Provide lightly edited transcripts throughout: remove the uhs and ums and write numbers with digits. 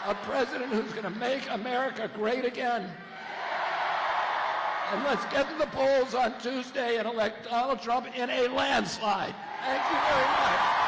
a president who's going to make America great again. And let's get to the polls on Tuesday and elect Donald Trump in a landslide. Thank you very much.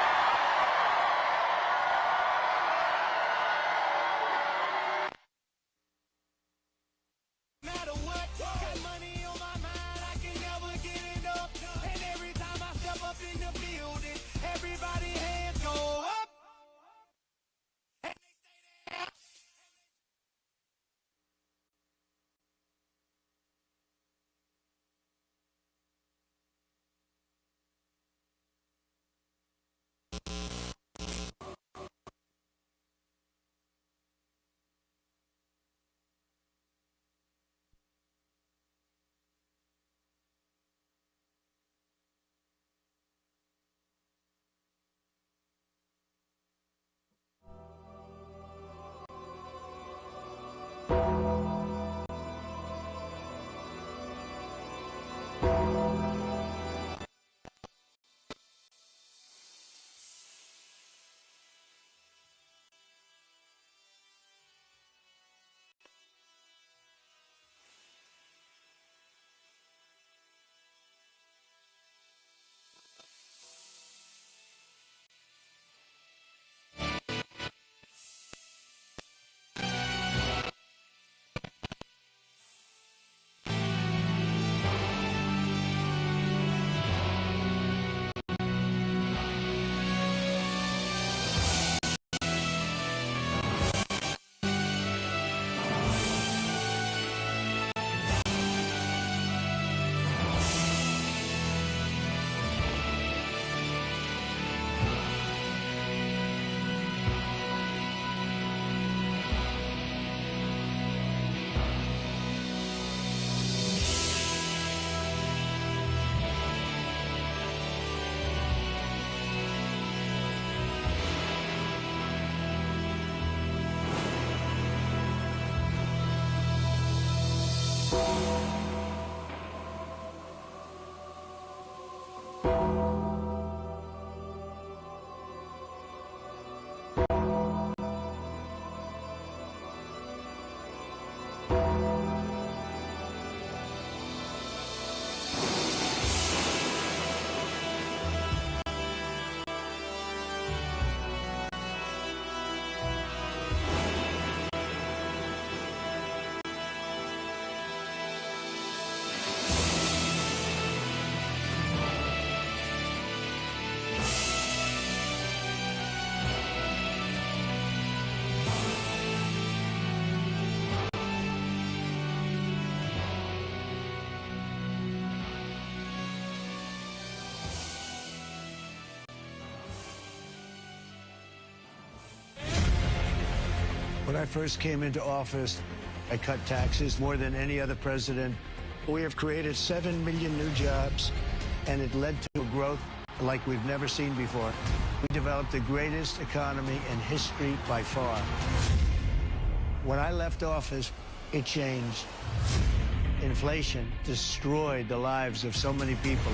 When I first came into office, I cut taxes more than any other president. We have created 7 million new jobs, and it led to a growth like we've never seen before. We developed the greatest economy in history by far. When I left office, it changed. Inflation destroyed the lives of so many people.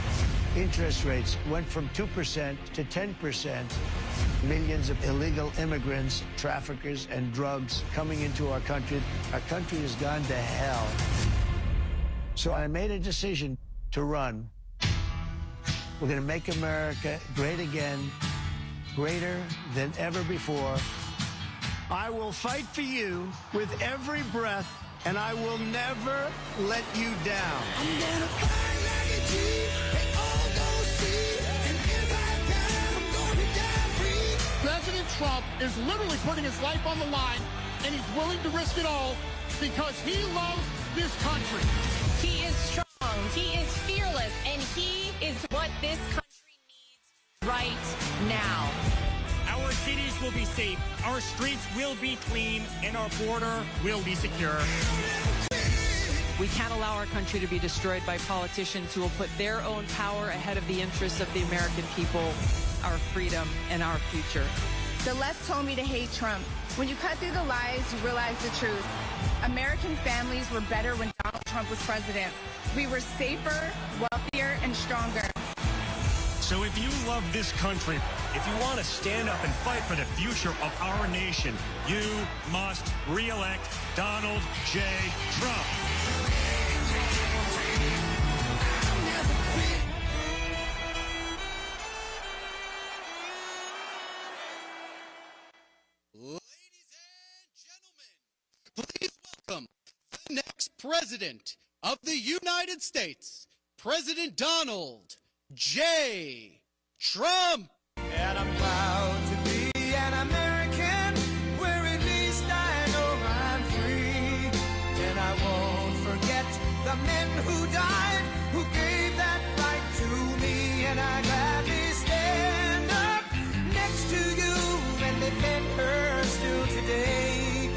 Interest rates went from 2% to 10%. Millions of illegal immigrants, traffickers, and drugs coming into our country. Our country has gone to hell. So I made a decision to run. We're going to make America great again, greater than ever before. I will fight for you with every breath, and I will never let you down. I'm gonna fight like a G, they all don't see, and if I die, I'm gonna die free. President Trump is literally putting his life on the line, and he's willing to risk it all because he loves this country. He is strong, he is fearless, and he is what this country needs right now. Our cities will be safe, our streets will be clean, and our border will be secure. We can't allow our country to be destroyed by politicians who will put their own power ahead of the interests of the American people, our freedom, and our future. The left told me to hate Trump. When you cut through the lies, you realize the truth. American families were better when Donald Trump was president. We were safer, wealthier, and stronger. So if you love this country, if you want to stand up and fight for the future of our nation, you must re-elect Donald J. Trump. Ladies and gentlemen, please welcome the next president of the United States, President Donald J. Trump. And I'm proud to be an American, where at least I know I'm free. And I won't forget the men who died, who gave that right to me. And I gladly stand up next to you and defend her still today.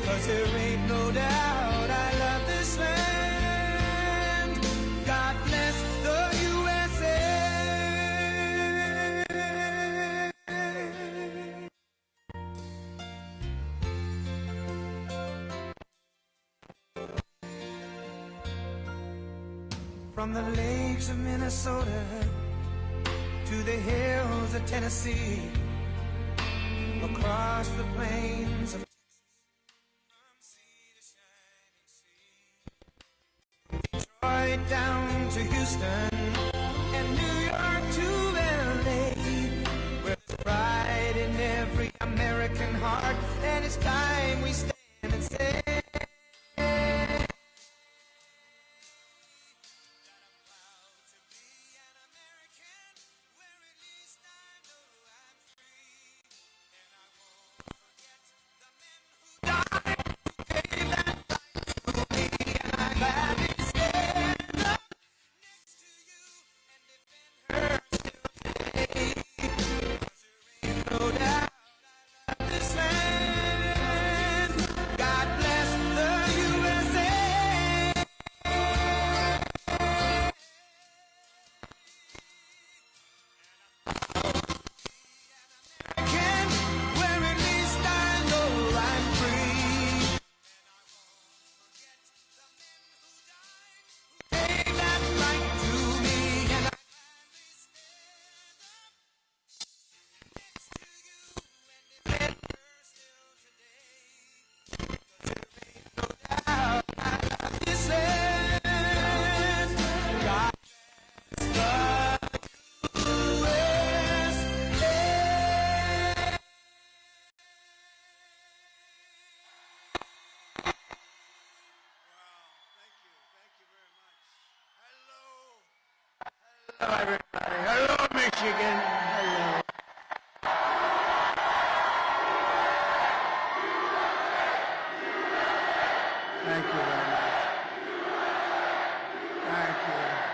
'Cause there ain't no doubt I love this land. God bless the USA. From the lakes of Minnesota to the hills of Tennessee, across the plains of Detroit down to Houston and New York to LA, where there's pride in every American heart, and it's time we stand and say Hello, everybody. Hello, Michigan. Hello. Thank you very much.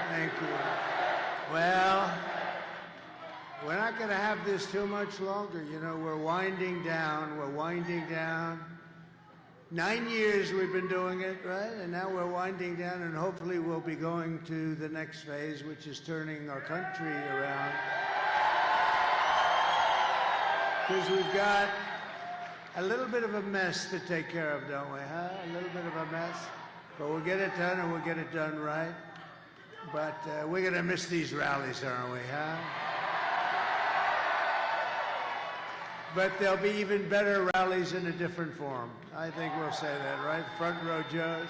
Thank you. Well, we're not going to have this too much longer. You know, we're winding down. 9 years we've been doing it, right? And now we're winding down, and hopefully we'll be going to the next phase, which is turning our country around. Because we've got a little bit of a mess to take care of, don't we, huh? A little bit of a mess. But we'll get it done, and we'll get it done right. But we're going to miss these rallies, aren't we, huh? But there'll be even better rallies in a different form. I think we'll say that, right? Front row Joes.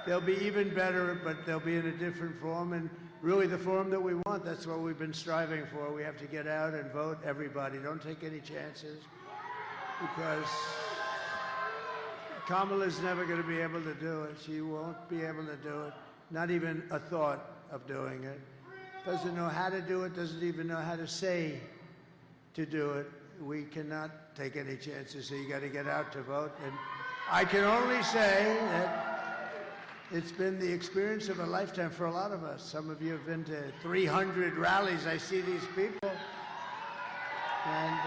They'll be even better, but they'll be in a different form, and really the form that we want. That's what we've been striving for. We have to get out and vote, everybody. Don't take any chances, because Kamala's never going to be able to do it. She won't be able to do it. Not even a thought of doing it. Doesn't know how to do it, doesn't even know how to say to do it. We cannot take any chances, so you got to get out to vote. And I can only say that it's been the experience of a lifetime for a lot of us. Some of you have been to 300 rallies. I see these people. And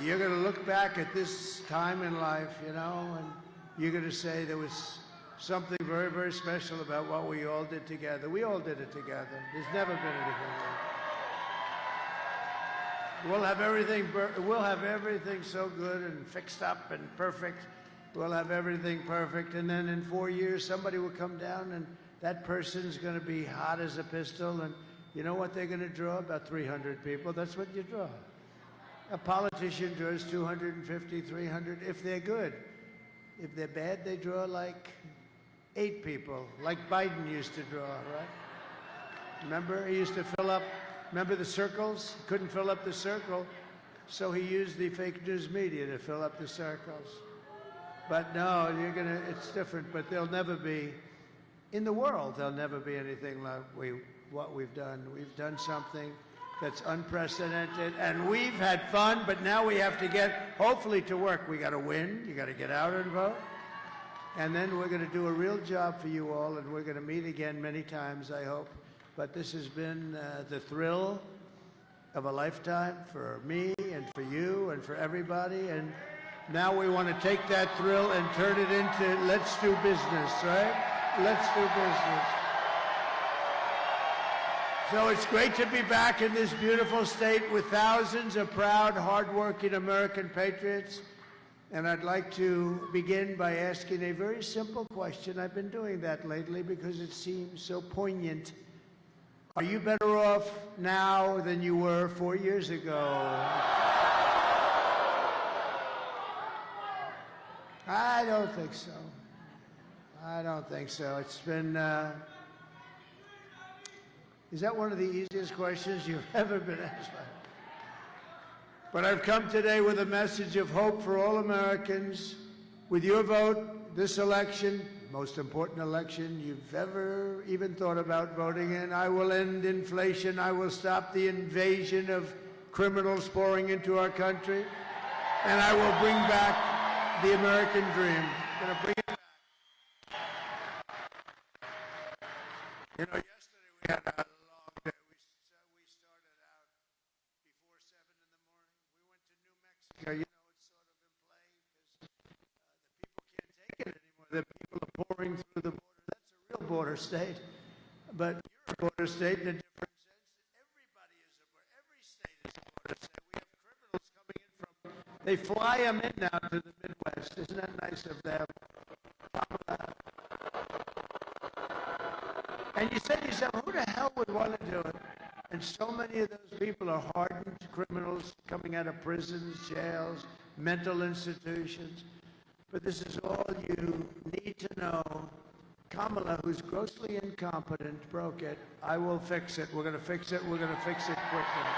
you're going to look back at this time in life, you know, and you're going to say there was something very, very special about what we all did together. We all did it together. There's never been anything like it. We'll have everything so good and fixed up and perfect. We'll have everything perfect, and then in 4 years, somebody will come down, and that person's going to be hot as a pistol, and You know what they're going to draw? About 300 people. That's what you draw. A politician draws 250, 300 if they're good. If they're bad, they draw like 8 people, like Biden used to draw, right? Remember, he used to fill up, remember the circles? He couldn't fill up the circle, so he used the fake news media to fill up the circles. But no, it's different, but there'll never be, in the world, there'll never be anything like what we've done. We've done something that's unprecedented, and we've had fun, but now we have to get, hopefully, to work. We got to win. You got to get out and vote. And then we're going to do a real job for you all, and we're going to meet again many times, I hope. But this has been the thrill of a lifetime for me and for you and for everybody. And now we want to take that thrill and turn it into let's do business, right? Let's do business. So it's great to be back in this beautiful state with thousands of proud, hardworking American patriots. And I'd like to begin by asking a very simple question. I've been doing that lately because it seems so poignant. Are you better off now than you were 4 years ago? I don't think so. I don't think so. It's been... Is that one of the easiest questions you've ever been asked? But I've come today with a message of hope for all Americans. With your vote, this election, most important election you've ever even thought about voting in, I will end inflation. I will stop the invasion of criminals pouring into our country. And I will bring back the American dream. I'm going to bring it back. You know, yesterday we had a you know, it's sort of in play because the people can't take it anymore. The people are pouring through the border. That's a real border state. But you're a border state in a different sense. Everybody is a border. Every state is a border state. We have criminals coming in from, they fly them in now to the Midwest. Isn't that nice of them? And you say to yourself, who the hell would want to do it? And so many of those people are hardened criminals coming out of prisons, jails, mental institutions. But this is all you need to know. Kamala, who's grossly incompetent, broke it. I will fix it. We're going to fix it. We're going to fix it quickly.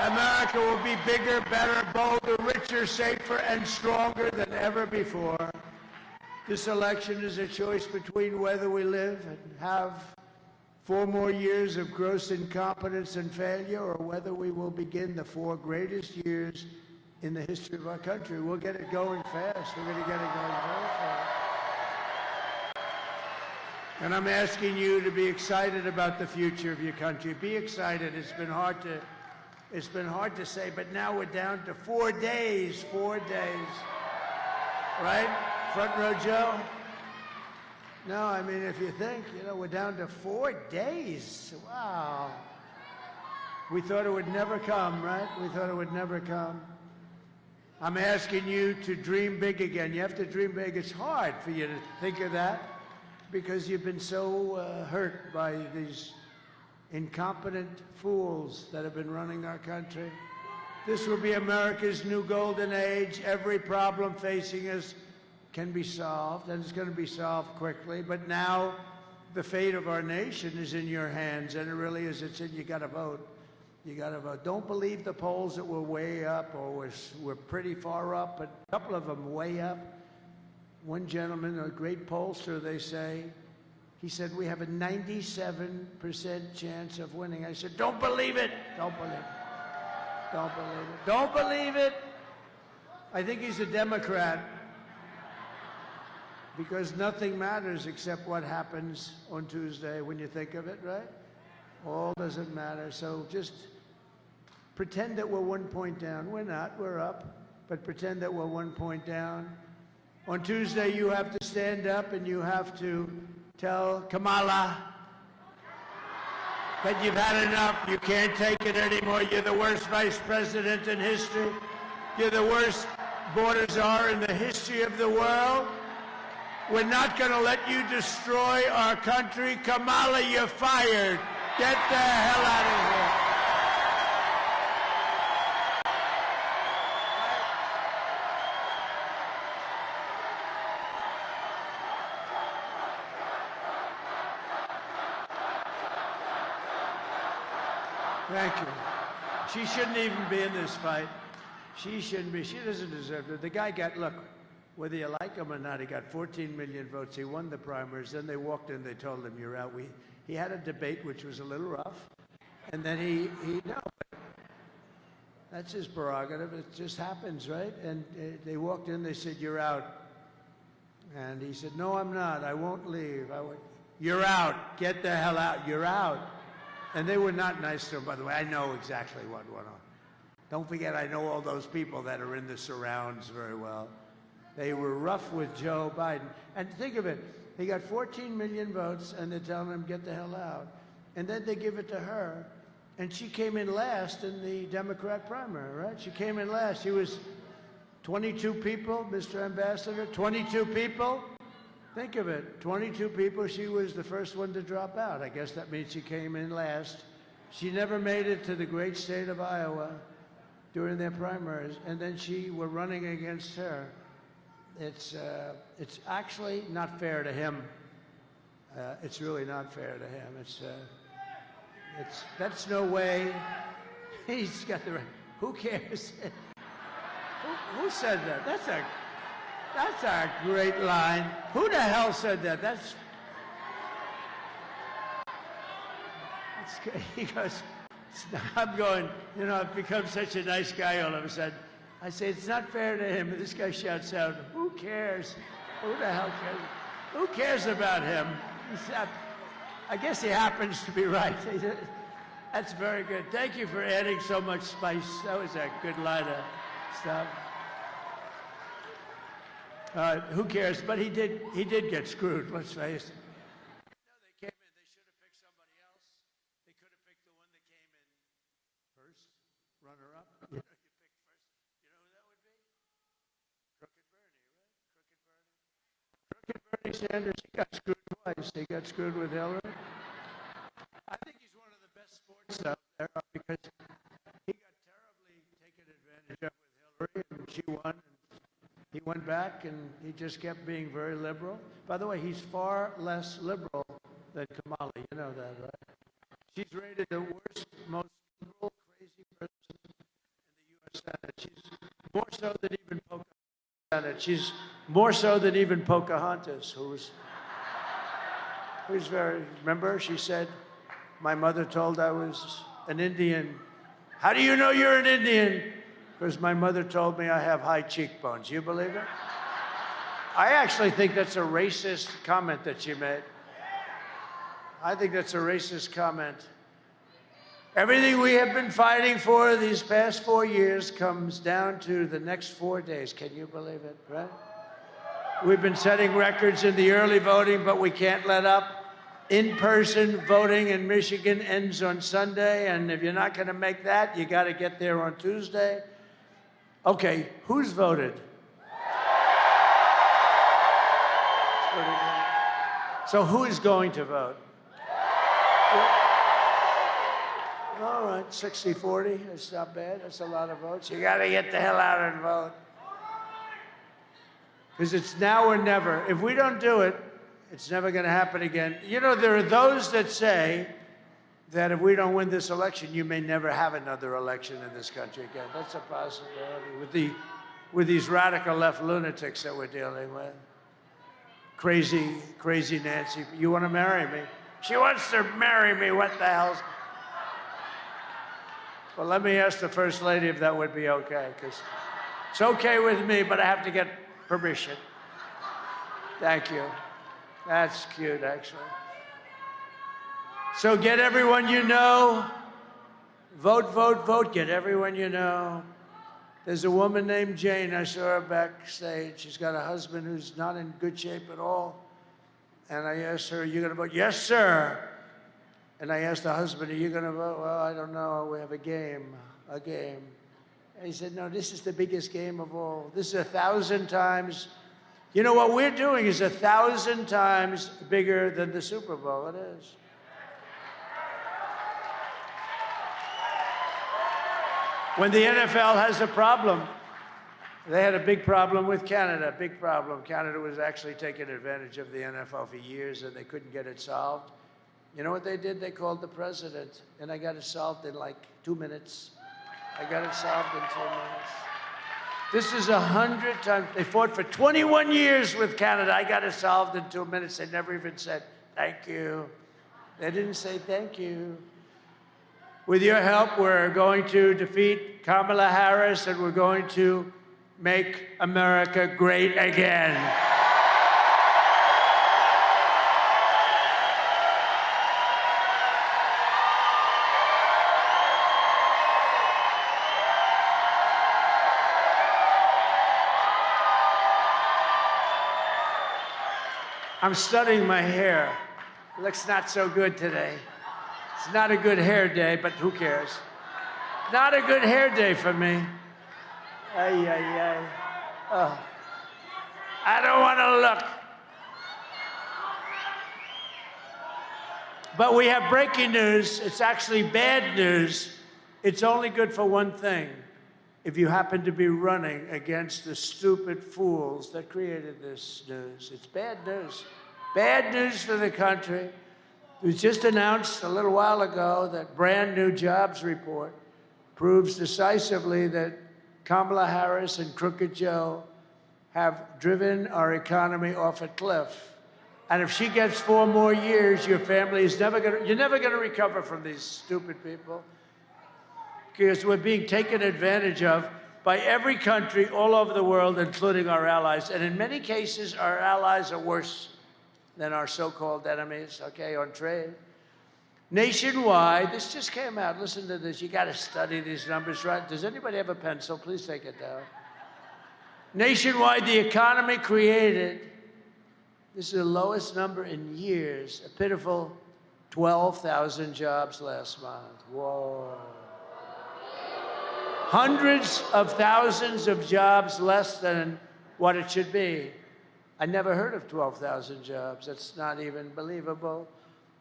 America will be bigger, better, bolder, richer, safer, and stronger than ever before. This election is a choice between whether we live and have 4 more years of gross incompetence and failure, or whether we will begin the 4 greatest years in the history of our country. We'll get it going fast. We're going to get it going very fast. And I'm asking you to be excited about the future of your country. Be excited. It's been hard to say, but now we're down to 4 days. 4 days. Right? Front row Joe? No, I mean, if you think, you know, we're down to 4 days. Wow. We thought it would never come, right? We thought it would never come. I'm asking you to dream big again. You have to dream big. It's hard for you to think of that because you've been so hurt by these incompetent fools that have been running our country. This will be America's new golden age. Every problem facing us can be solved, and it's going to be solved quickly. But now the fate of our nation is in your hands, and it really is. It's in, you got to vote. You got to vote. Don't believe the polls that were way up or we're pretty far up, but a couple of them way up. One gentleman, a great pollster, they say, he said, we have a 97% chance of winning. I said, don't believe it. Don't believe it. Don't believe it. Don't believe it. I think he's a Democrat. Because nothing matters except what happens on Tuesday when you think of it, right? All doesn't matter. So just pretend that we're 1 point down. We're not. We're up. But pretend that we're 1 point down. On Tuesday, you have to stand up and you have to tell Kamala that you've had enough. You can't take it anymore. You're the worst vice president in history. You're the worst border czar in the history of the world. We're not going to let you destroy our country. Kamala, you're fired. Get the hell out of here. Thank you. She shouldn't even be in this fight. She shouldn't be. She doesn't deserve it. The guy got, look, whether you like him or not, he got 14 million votes. He won the primaries. Then they walked in, they told him, you're out. He had a debate, which was a little rough. And then no, that's his prerogative. It just happens, right? And they walked in, they said, you're out. And he said, no, I'm not. I won't leave. You're out. Get the hell out. You're out. And they were not nice to him, by the way. I know exactly what went on. Don't forget, I know all those people that are in the surrounds very well. They were rough with Joe Biden. And think of it. He got 14 million votes, and they're telling him, get the hell out. And then they give it to her. And she came in last in the Democrat primary, right? She came in last. She was 22 people, Mr. Ambassador, 22 people. Think of it, 22 people. She was the first one to drop out. I guess that means she came in last. She never made it to the great state of Iowa during their primaries, and then she were running against her. It's actually not fair to him. It's really not fair to him. That's no way. He's got the right. Who cares? Who said that? That's a great line. Who the hell said that? That's he goes, I'm going, you know, I've become such a nice guy all of a sudden. I say, it's not fair to him. And this guy shouts out, who cares? Who the hell cares? Who cares about him? I guess he happens to be right. That's very good. Thank you for adding so much spice. That was a good line of stuff. Who cares? But he did get screwed, let's face it. No, they came in. They should have picked somebody else. They could have picked the one that came in first, runner-up. You know, you picked first. You know who that would be? Crooked Bernie, right? Crooked Bernie Sanders, he got screwed twice. He got screwed with Hillary. I think he's one of the best sports out there because he got terribly taken advantage of with Hillary, and she won. He went back, and he just kept being very liberal. By the way, he's far less liberal than Kamala. You know that, right? She's rated the worst, most liberal, crazy person in the U.S. Senate. She's more so than even Pocahontas. She's more so than even Pocahontas, who's very. Remember, she said, "My mother told I was an Indian." How do you know you're an Indian? Because my mother told me I have high cheekbones. You believe it? I actually think that's a racist comment that she made. I think that's a racist comment. Everything we have been fighting for these past 4 years comes down to the next 4 days. Can you believe it, right? We've been setting records in the early voting, but we can't let up. In-person voting in Michigan ends on Sunday, and if you're not going to make that, you got to get there on Tuesday. Okay, who's voted? So who is going to vote? All right, 60-40, that's not bad. That's a lot of votes. You got to get the hell out and vote. Because it's now or never. If we don't do it, it's never going to happen again. You know, there are those that say that if we don't win this election, you may never have another election in this country again. That's a possibility with these radical left lunatics that we're dealing with. Crazy Nancy. You want to marry me? She wants to marry me. What the hell's... Well, let me ask the First Lady if that would be okay, because it's okay with me, but I have to get permission. Thank you. That's cute, actually. So get everyone you know. Vote, vote, vote. Get everyone you know. There's a woman named Jane. I saw her backstage. She's got a husband who's not in good shape at all. And I asked her, are you going to vote? Yes, sir. And I asked the husband, are you going to vote? Well, I don't know. We have a game. And he said, no, this is the biggest game of all. This is 1,000 times. You know, what we're doing is 1,000 times bigger than the Super Bowl. It is. When the NFL has a problem, they had a big problem with Canada, big problem. Canada was actually taking advantage of the NFL for years, and they couldn't get it solved. You know what they did? They called the president, and I got it solved in like 2 minutes. I got it solved in 2 minutes. This is 100 times. They fought for 21 years with Canada. I got it solved in 2 minutes. They never even said, thank you. They didn't say thank you. With your help, we're going to defeat Kamala Harris, and we're going to make America great again. I'm studying my hair. It looks not so good today. It's not a good hair day, but who cares? Not a good hair day for me. Ay, ay, ay. Oh. I don't want to look. But we have breaking news. It's actually bad news. It's only good for one thing. If you happen to be running against the stupid fools that created this news. It's bad news. Bad news for the country. It was just announced a little while ago that brand new jobs report proves decisively that Kamala Harris and Crooked Joe have driven our economy off a cliff. And if she gets 4 more years, your family is you're never gonna recover from these stupid people, because we're being taken advantage of by every country all over the world, including our allies. And in many cases, our allies are worse than our so-called enemies, okay, on trade. Nationwide, this just came out. Listen to this. You got to study these numbers, right? Does anybody have a pencil? Please take it down. Nationwide, the economy created, this is the lowest number in years, a pitiful 12,000 jobs last month. Whoa. Hundreds of thousands of jobs less than what it should be. I never heard of 12,000 jobs. That's not even believable.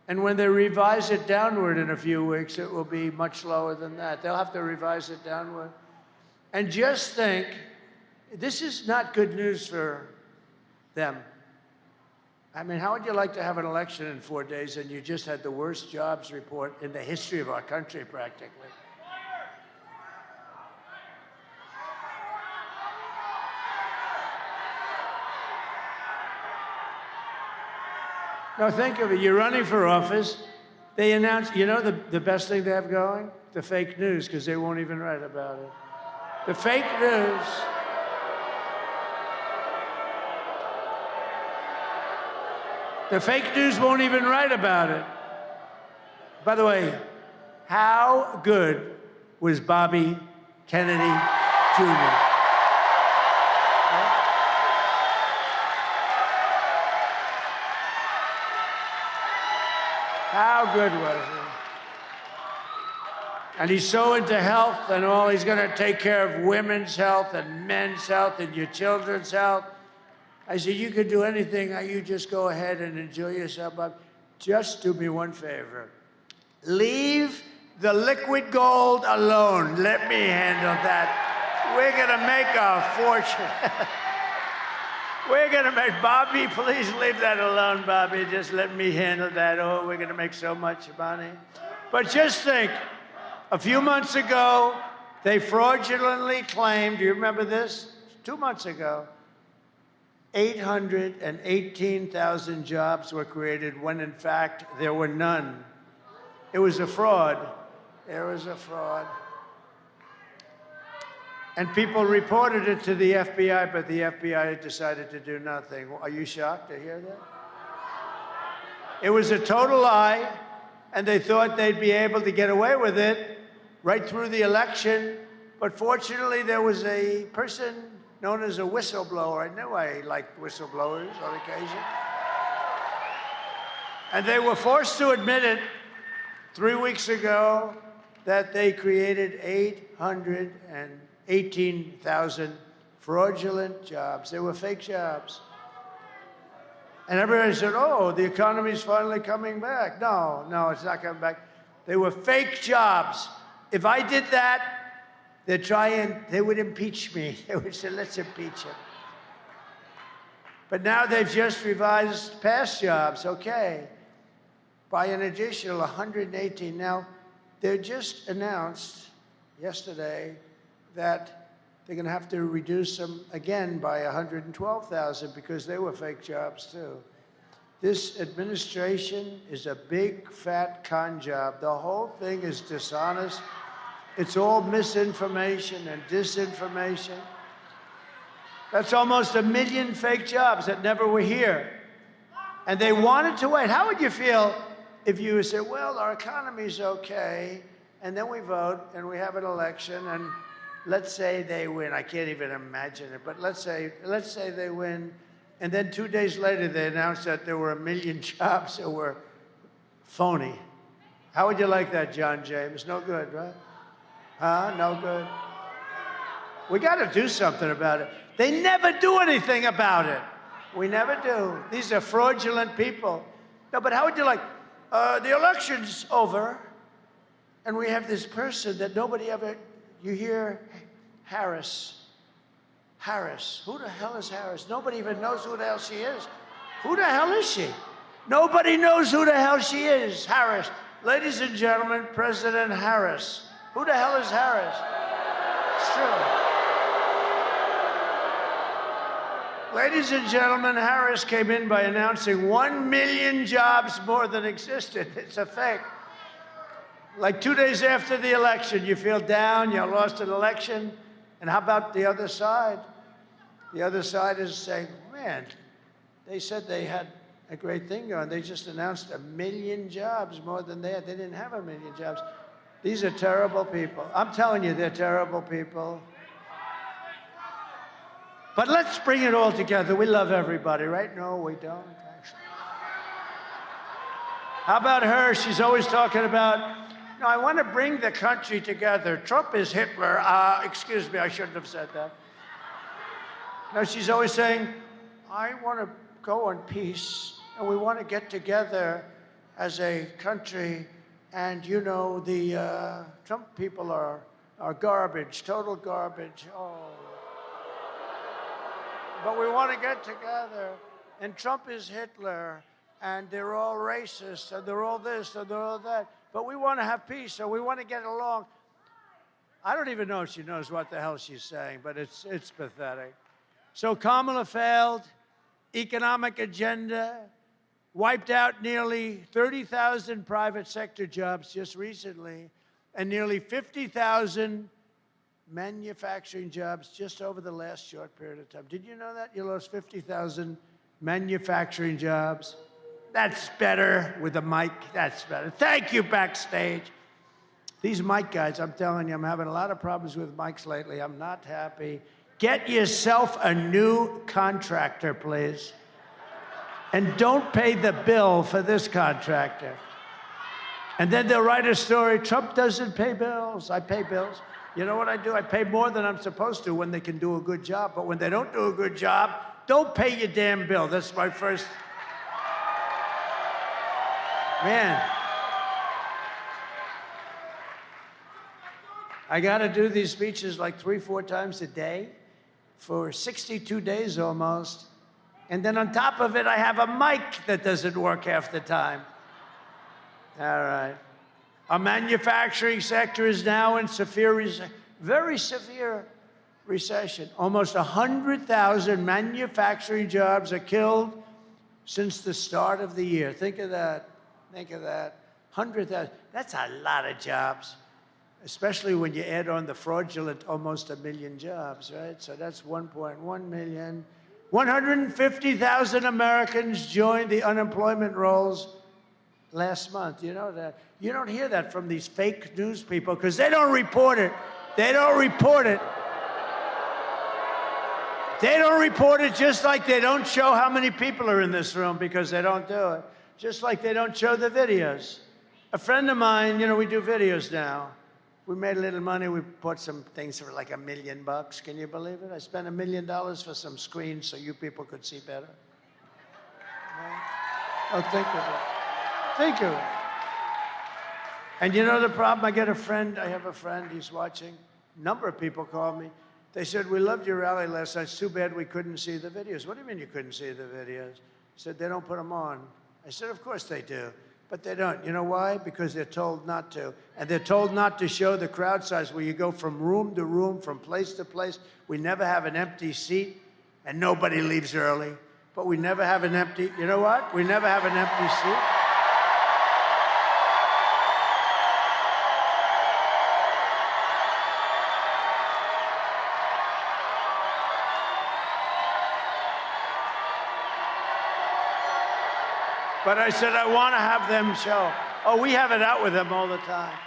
And when they revise it downward in a few weeks, it will be much lower than that. They'll have to revise it downward. And just think, this is not good news for them. I mean, how would you like to have an election in 4 days and you just had the worst jobs report in the history of our country, practically? Now think of it, you're running for office, they announce, you know the best thing they have going? The fake news, because they won't even write about it. The fake news. The fake news won't even write about it. By the way, how good was Bobby Kennedy Jr.? How good was he? And he's so into health and all. He's going to take care of women's health and men's health and your children's health. I said, you could do anything. You just go ahead and enjoy yourself. But just do me one favor. Leave the liquid gold alone. Let me handle that. We're going to make a fortune. We're going to make, Bobby, please leave that alone, Bobby. Just let me handle that. Oh, we're going to make so much money. But just think, a few months ago, they fraudulently claimed, do you remember this? 2 months ago, 818,000 jobs were created when, in fact, there were none. It was a fraud. There was a fraud. And people reported it to the FBI, but the FBI decided to do nothing. Are you shocked to hear that? It was a total lie, and they thought they'd be able to get away with it right through the election. But fortunately, there was a person known as a whistleblower. I know I like whistleblowers on occasion. And they were forced to admit it 3 weeks ago that they created 818,000 fraudulent jobs. They were fake jobs. And everybody said, oh, the economy's finally coming back. No, it's not coming back. They were fake jobs. If I did that They would impeach me. They would say, let's impeach him. But now they've just revised past jobs, okay, by an additional 118. Now, they just announced yesterday that they're going to have to reduce them again by 112,000 because they were fake jobs too. This administration is a big, fat con job. The whole thing is dishonest. It's all misinformation and disinformation. That's almost 1 million fake jobs that never were here. And they wanted to wait. How would you feel if you said, well, our economy's okay, and then we vote, and we have an election, and let's say they win. I can't even imagine it, but let's say they win, and then 2 days later they announced that there were 1 million jobs that were phony. How would you like that, John James? No good, right? Huh? No good. We got to do something about it. They never do anything about it. We never do. These are fraudulent people. No, but how would you like, the election's over, and we have this person that nobody ever, you hear Harris. Harris. Who the hell is Harris? Nobody even knows who the hell she is. Who the hell is she? Nobody knows who the hell she is. Harris. Ladies and gentlemen, President Harris. Who the hell is Harris? It's true. Ladies and gentlemen, Harris came in by announcing 1 million jobs more than existed. It's a fake. Like 2 days after the election, you feel down, you lost an election. And how about the other side? The other side is saying, man, they said they had a great thing going. They just announced 1 million jobs more than they had. They didn't have 1 million jobs. These are terrible people. I'm telling you, they're terrible people. But let's bring it all together. We love everybody, right? No, we don't, actually. How about her? She's always talking about, no, I want to bring the country together. Trump is Hitler. Excuse me, I shouldn't have said that. No, she's always saying, I want to go on peace, and we want to get together as a country. And, you know, the Trump people are garbage, total garbage. Oh. But we want to get together, and Trump is Hitler, and they're all racist, and they're all this, and they're all that. But we want to have peace, so we want to get along. I don't even know if she knows what the hell she's saying, but it's pathetic. So Kamala failed, economic agenda, wiped out nearly 30,000 private sector jobs just recently, and nearly 50,000 manufacturing jobs just over the last short period of time. Did you know that? You lost 50,000 manufacturing jobs. That's better with a mic. That's better. Thank you, backstage. These mic guys, I'm telling you, I'm having a lot of problems with mics lately. I'm not happy. Get yourself a new contractor, please. And don't pay the bill for this contractor. And then they'll write a story, Trump doesn't pay bills. I pay bills. You know what I do? I pay more than I'm supposed to when they can do a good job. But when they don't do a good job, don't pay your damn bill. That's my first. Man. I got to do these speeches like 3-4 times a day for 62 days almost. And then on top of it, I have a mic that doesn't work half the time. All right. Our manufacturing sector is now in very severe recession. Almost 100,000 manufacturing jobs are killed since the start of the year. Think of that. Think of that. 100,000. That's a lot of jobs, especially when you add on the fraudulent almost 1 million jobs, right? So that's 1.1 million. 150,000 Americans joined the unemployment rolls last month. You know that. You don't hear that from these fake news people because they don't report it. They don't report it. They don't report it just like they don't show how many people are in this room because they don't do it. Just like they don't show the videos. A friend of mine, you know, we do videos now. We made a little money. We bought some things for like $1 million. Can you believe it? I spent $1 million for some screens so you people could see better. Oh, think of it. Think of it. And you know the problem? I have a friend, he's watching. number of people called me. They said, we loved your rally last night. It's too bad we couldn't see the videos. What do you mean you couldn't see the videos? I said, they don't put them on. I said, of course they do, but they don't. You know why? Because they're told not to. And they're told not to show the crowd size where you go from room to room, from place to place. We never have an empty seat, and nobody leaves early. But we never have an empty, you know what? We never have an empty seat. But I said, I want to have them show. Oh, we have it out with them all the time.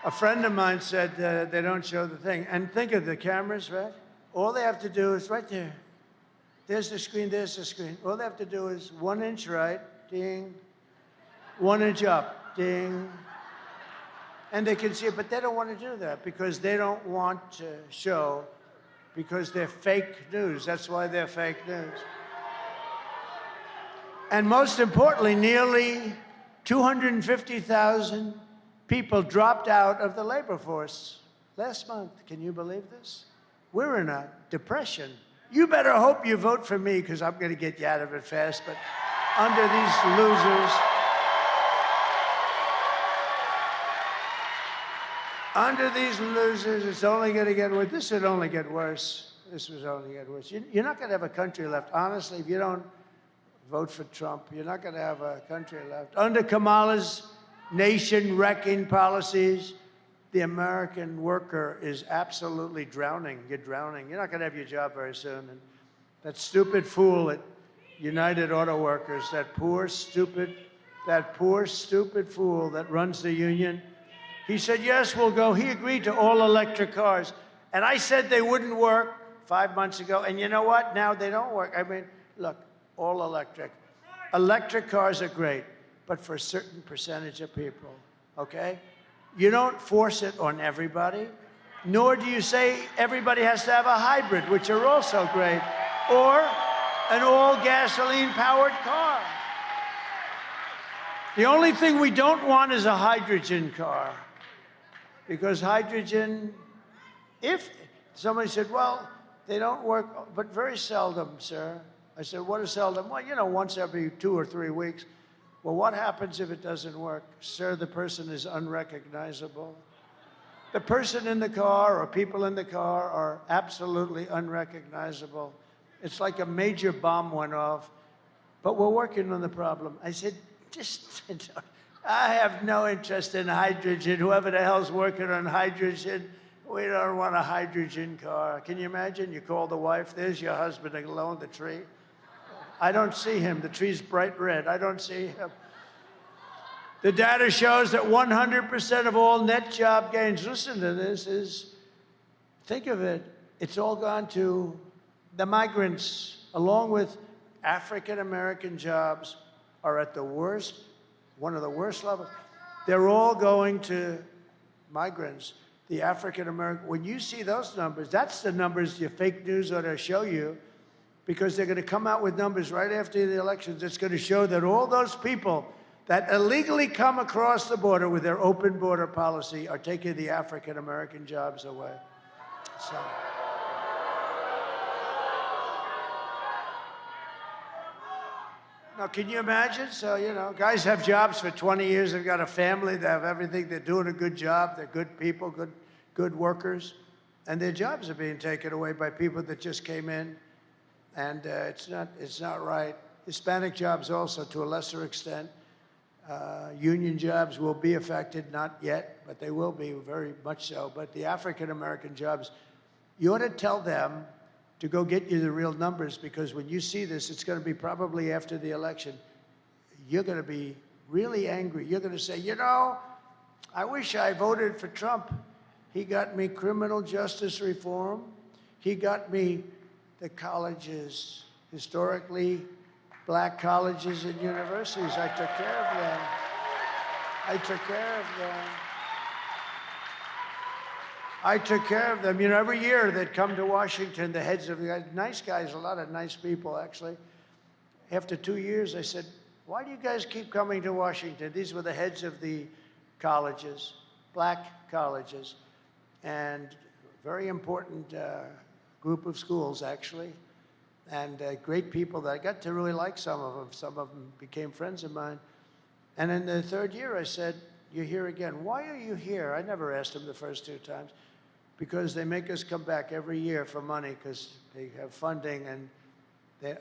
A friend of mine said they don't show the thing. And think of the cameras, right? All they have to do is right there. There's the screen, there's the screen. All they have to do is 1 inch right, ding. 1 inch up, ding. And they can see it, but they don't want to do that because they don't want to show, because they're fake news. That's why they're fake news. And most importantly, nearly 250,000 people dropped out of the labor force last month. Can you believe this? We're in a depression. You better hope you vote for me, because I'm going to get you out of it fast. But under these losers, it's only going to get worse. This would only get worse. This would only get worse. You're not going to have a country left. Honestly, if you don't vote for Trump, you're not going to have a country left. Under Kamala's nation-wrecking policies, the American worker is absolutely drowning. You're drowning. You're not going to have your job very soon. And that stupid fool at United Auto Workers, that poor, stupid fool that runs the union, he said, yes, we'll go. He agreed to all electric cars. And I said they wouldn't work 5 months ago. And you know what? Now they don't work. I mean, look, all electric. Electric cars are great, but for a certain percentage of people, okay? You don't force it on everybody, nor do you say everybody has to have a hybrid, which are also great, or an all-gasoline-powered car. The only thing we don't want is a hydrogen car, because hydrogen, if somebody said, well, they don't work, but very seldom, sir. I said, what is seldom? Well, you know, once every 2 or 3 weeks. Well, what happens if it doesn't work? Sir, the person is unrecognizable. The person in the car or people in the car are absolutely unrecognizable. It's like a major bomb went off, but we're working on the problem. I said, I have no interest in hydrogen. Whoever the hell's working on hydrogen, we don't want a hydrogen car. Can you imagine? You call the wife, there's your husband alone, the tree. I don't see him. The tree's bright red. I don't see him. The data shows that 100% of all net job gains, listen to this, think of it, it's all gone to the migrants, along with African-American jobs are at the worst, one of the worst levels. They're all going to migrants. The African-American, when you see those numbers, that's the numbers your fake news ought to show you, because they're going to come out with numbers right after the elections. It's going to show that all those people that illegally come across the border with their open border policy are taking the African-American jobs away. So. Now, can you imagine? So, you know, guys have jobs for 20 years. They've got a family. They have everything. They're doing a good job. They're good people, good workers. And their jobs are being taken away by people that just came in. And it's not right. Hispanic jobs also, to a lesser extent. Union jobs will be affected, not yet, but they will be very much so. But the African-American jobs, you ought to tell them to go get you the real numbers, because when you see this, it's going to be probably after the election. You're going to be really angry. You're going to say, you know, I wish I voted for Trump. He got me criminal justice reform. He got me the colleges, historically black colleges and universities. I took care of them. I took care of them. I took care of them. You know, every year they'd come to Washington, the heads of the guys, nice guys, a lot of nice people, actually. After 2 years, I said, why do you guys keep coming to Washington? These were the heads of the colleges, black colleges. And very important group of schools, actually, and great people that I got to really like some of them. Some of them became friends of mine. And in the third year, I said, "You're here again. Why are you here?" I never asked him the first 2 times. Because they make us come back every year for money because they have funding. And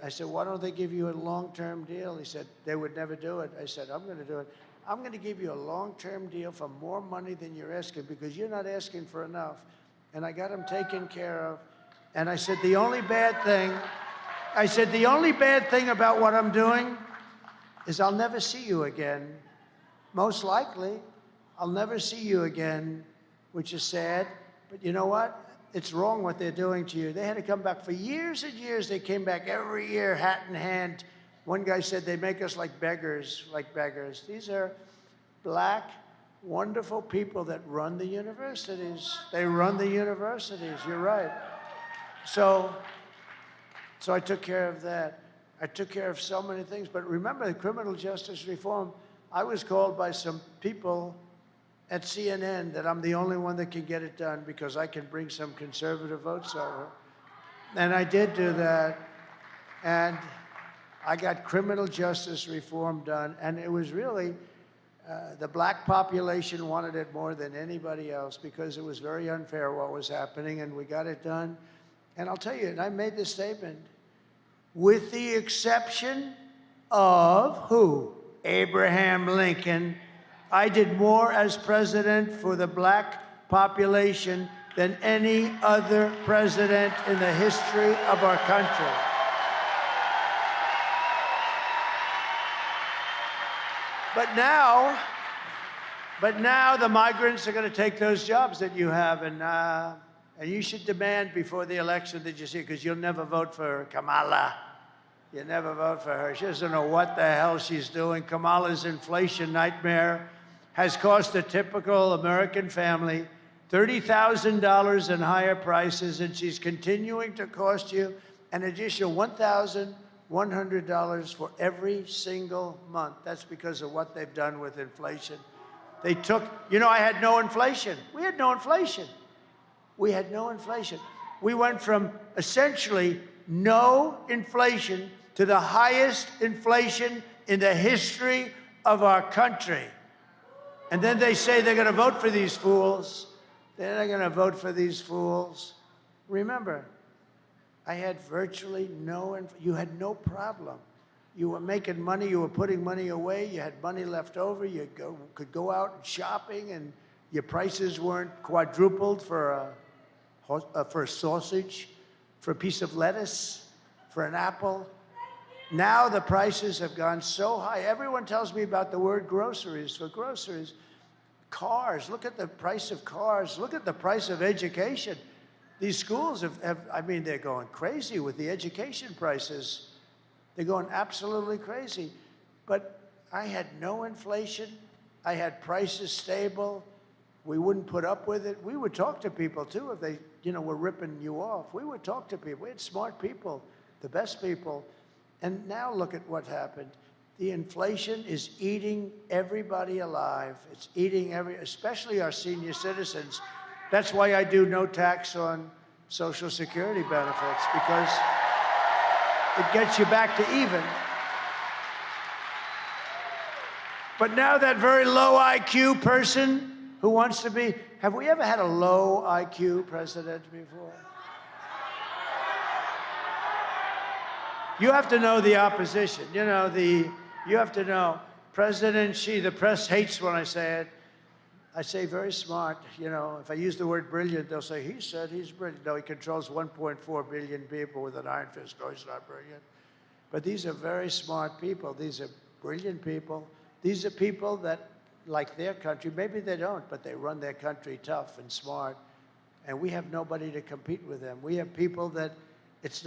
I said, "Why don't they give you a long-term deal?" He said, "They would never do it." I said, "I'm going to do it. I'm going to give you a long-term deal for more money than you're asking because you're not asking for enough." And I got him taken care of. And I said, the only bad thing about what I'm doing is I'll never see you again. Most likely, I'll never see you again, which is sad. But you know what? It's wrong what they're doing to you. They had to come back for years and years. They came back every year, hat in hand. One guy said they make us like beggars, These are black, wonderful people that run the universities. They run the universities. You're right. So I took care of that. I took care of so many things. But remember, the criminal justice reform, I was called by some people at CNN that I'm the only one that can get it done because I can bring some conservative votes over. And I did do that. And I got criminal justice reform done. And it was really, the black population wanted it more than anybody else because it was very unfair what was happening, and we got it done. And I'll tell you, and I made this statement, with the exception of who? Abraham Lincoln, I did more as president for the black population than any other president in the history of our country. But now the migrants are going to take those jobs that you have, and you should demand before the election that you see, because you'll never vote for Kamala. You never vote for her. She doesn't know what the hell she's doing. Kamala's inflation nightmare has cost a typical American family $30,000 in higher prices, and she's continuing to cost you an additional $1,100 for every single month. That's because of what they've done with inflation. They took, I had no inflation. We had no inflation. We had no inflation. We went from essentially no inflation to the highest inflation in the history of our country. And then they say they're going to vote for these fools. They're not going to vote for these fools. Remember, I had virtually you had no problem. You were making money, you were putting money away, you had money left over, you could go out shopping, and your prices weren't quadrupled for a sausage, for a piece of lettuce, for an apple. Now the prices have gone so high. Everyone tells me about the word groceries. For groceries, cars, look at the price of cars. Look at the price of education. These schools they're going crazy with the education prices. They're going absolutely crazy. But I had no inflation. I had prices stable. We wouldn't put up with it. We would talk to people, too, if they, were ripping you off. We would talk to people. We had smart people, the best people. And now look at what happened. The inflation is eating everybody alive. It's eating especially our senior citizens. That's why I do no tax on Social Security benefits, because it gets you back to even. But now that very low IQ person who wants to be, have we ever had a low IQ president before? You have to know the opposition. You have to know President Xi. The press hates when I say it. I say very smart. If I use the word brilliant, they'll say, he said he's brilliant. No, he controls 1.4 billion people with an iron fist. No, he's not brilliant. But these are very smart people. These are brilliant people. These are people that like their country. Maybe they don't, but they run their country tough and smart. And we have nobody to compete with them. We have people that it's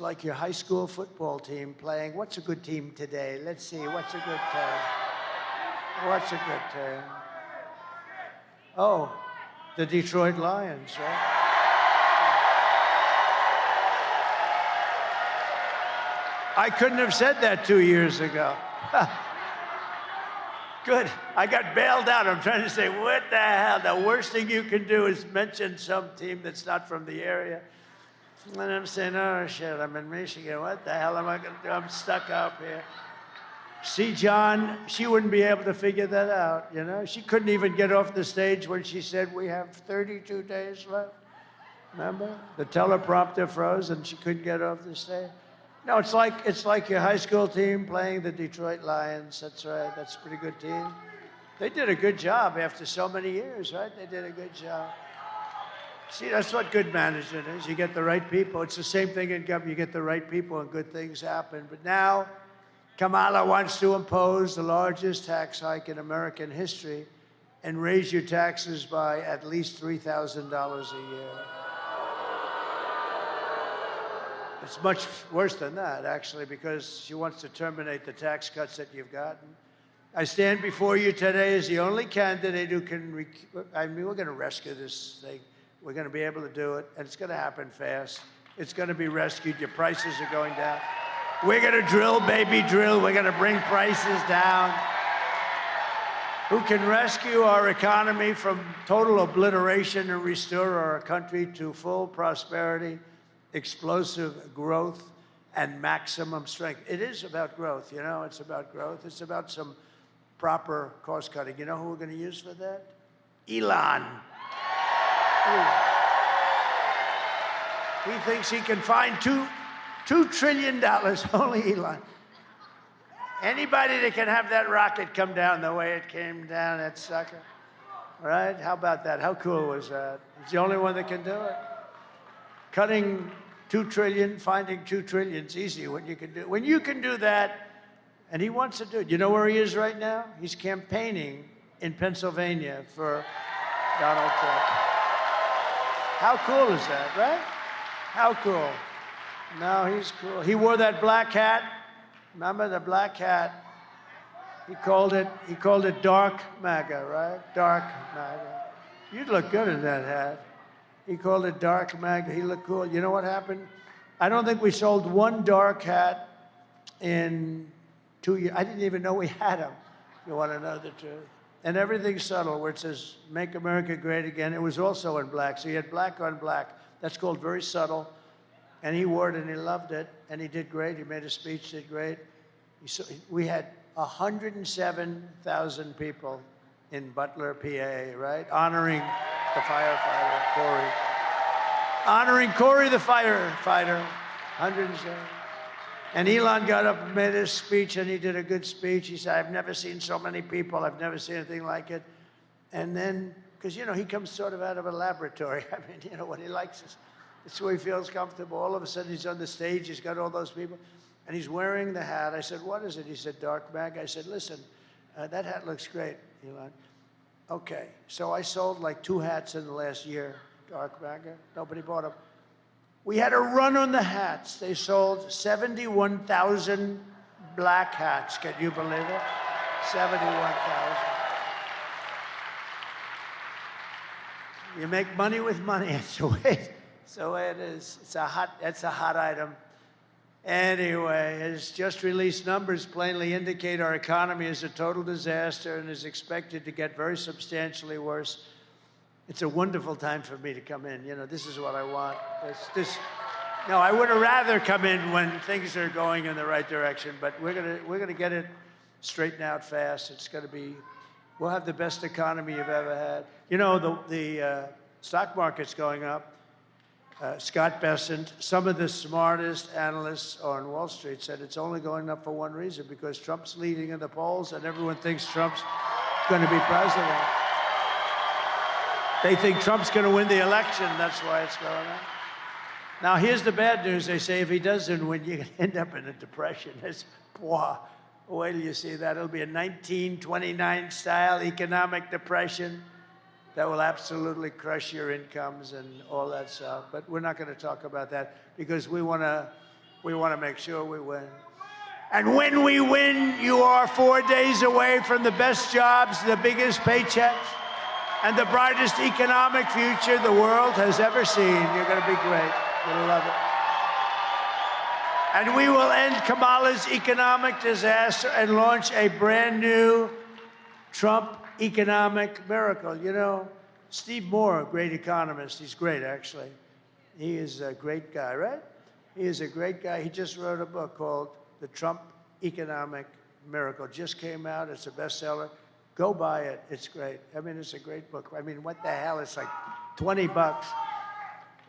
like your high school football team playing. What's a good team today? Let's see. What's a good team? What's a good team? Oh, the Detroit Lions, right? I couldn't have said that 2 years ago. Good. I got bailed out. I'm trying to say, what the hell? The worst thing you can do is mention some team that's not from the area. And I'm saying, oh, shit, I'm in Michigan. What the hell am I going to do? I'm stuck up here. See, John, she wouldn't be able to figure that out, you know? She couldn't even get off the stage when she said, we have 32 days left. Remember? The teleprompter froze and she couldn't get off the stage. No, it's like your high school team playing the Detroit Lions. That's right. That's a pretty good team. They did a good job after so many years, right? They did a good job. See, that's what good management is. You get the right people. It's the same thing in government. You get the right people and good things happen. But now, Kamala wants to impose the largest tax hike in American history and raise your taxes by at least $3,000 a year. It's much worse than that, actually, because she wants to terminate the tax cuts that you've gotten. I stand before you today as the only candidate who can, I mean, we're going to rescue this thing. We're going to be able to do it, and it's going to happen fast. It's going to be rescued. Your prices are going down. We're going to drill, baby, drill. We're going to bring prices down. Who can rescue our economy from total obliteration and restore our country to full prosperity, explosive growth, and maximum strength. It is about growth, you know, it's about growth. It's about some proper cost cutting. You know who we're going to use for that? Elon. He thinks he can find $2 trillion, only Elon. Anybody that can have that rocket come down the way it came down, that sucker. Right? How about that? How cool was that? He's the only one that can do it. Cutting 2 trillion, finding 2 trillion is easy when you can do that, and he wants to do it. You know where he is right now? He's campaigning in Pennsylvania for Donald Trump. How cool is that, right? How cool. No, he's cool. He wore that black hat. Remember the black hat? He called it dark MAGA, right? Dark MAGA. You'd look good in that hat. He called it dark MAGA. He looked cool. You know what happened? I don't think we sold one dark hat in 2 years. I didn't even know we had them, if you want to know the truth. And everything's subtle, where it says, Make America Great Again. It was also in black. So you had black on black. That's called very subtle. And he wore it, and he loved it. And he did great. He made a speech, did great. We had 107,000 people in Butler, PA, right? Honoring the firefighter, Corey. Honoring Corey the firefighter, 107. And Elon got up and made his speech, and he did a good speech. He said, I've never seen so many people. I've never seen anything like it. And then, because, you know, he comes sort of out of a laboratory. I mean, you know, what he likes is, it's where he feels comfortable. All of a sudden, he's on the stage. He's got all those people. And he's wearing the hat. I said, what is it? He said, dark MAGA. I said, listen, that hat looks great, Elon. Okay, so I sold like 2 hats in the last year, dark MAGA. Nobody bought them. We had a run on the hats. They sold 71,000 black hats. Can you believe it? 71,000. You make money with money. It's the way it is. It's a hot item. Anyway, his just released numbers plainly indicate our economy is a total disaster and is expected to get very substantially worse. It's a wonderful time for me to come in. You know, this is what I want. No, I would have rather come in when things are going in the right direction, but we're gonna get it straightened out fast. It's gonna be, we'll have the best economy you've ever had. You know, the stock market's going up. Scott Bessent, some of the smartest analysts on Wall Street said it's only going up for one reason, because Trump's leading in the polls and everyone thinks Trump's going to be president. They think Trump's going to win the election. That's why it's going up. Now, here's the bad news. They say if he doesn't win, you're going to end up in a depression. Wait till you see that. It'll be a 1929 style economic depression that will absolutely crush your incomes and all that stuff. But we're not going to talk about that, because we want to make sure we win. And when we win, you are 4 days away from the best jobs, the biggest paychecks, and the brightest economic future the world has ever seen. You're going to be great. You'll love it. And we will end Kamala's economic disaster and launch a brand new Trump economic miracle. You know, Steve Moore, a great economist. He's great, actually. He is a great guy, right? He is a great guy. He just wrote a book called The Trump Economic Miracle. Just came out. It's a bestseller. Go buy it. It's great. I mean, it's a great book. I mean, what the hell? It's like 20 bucks.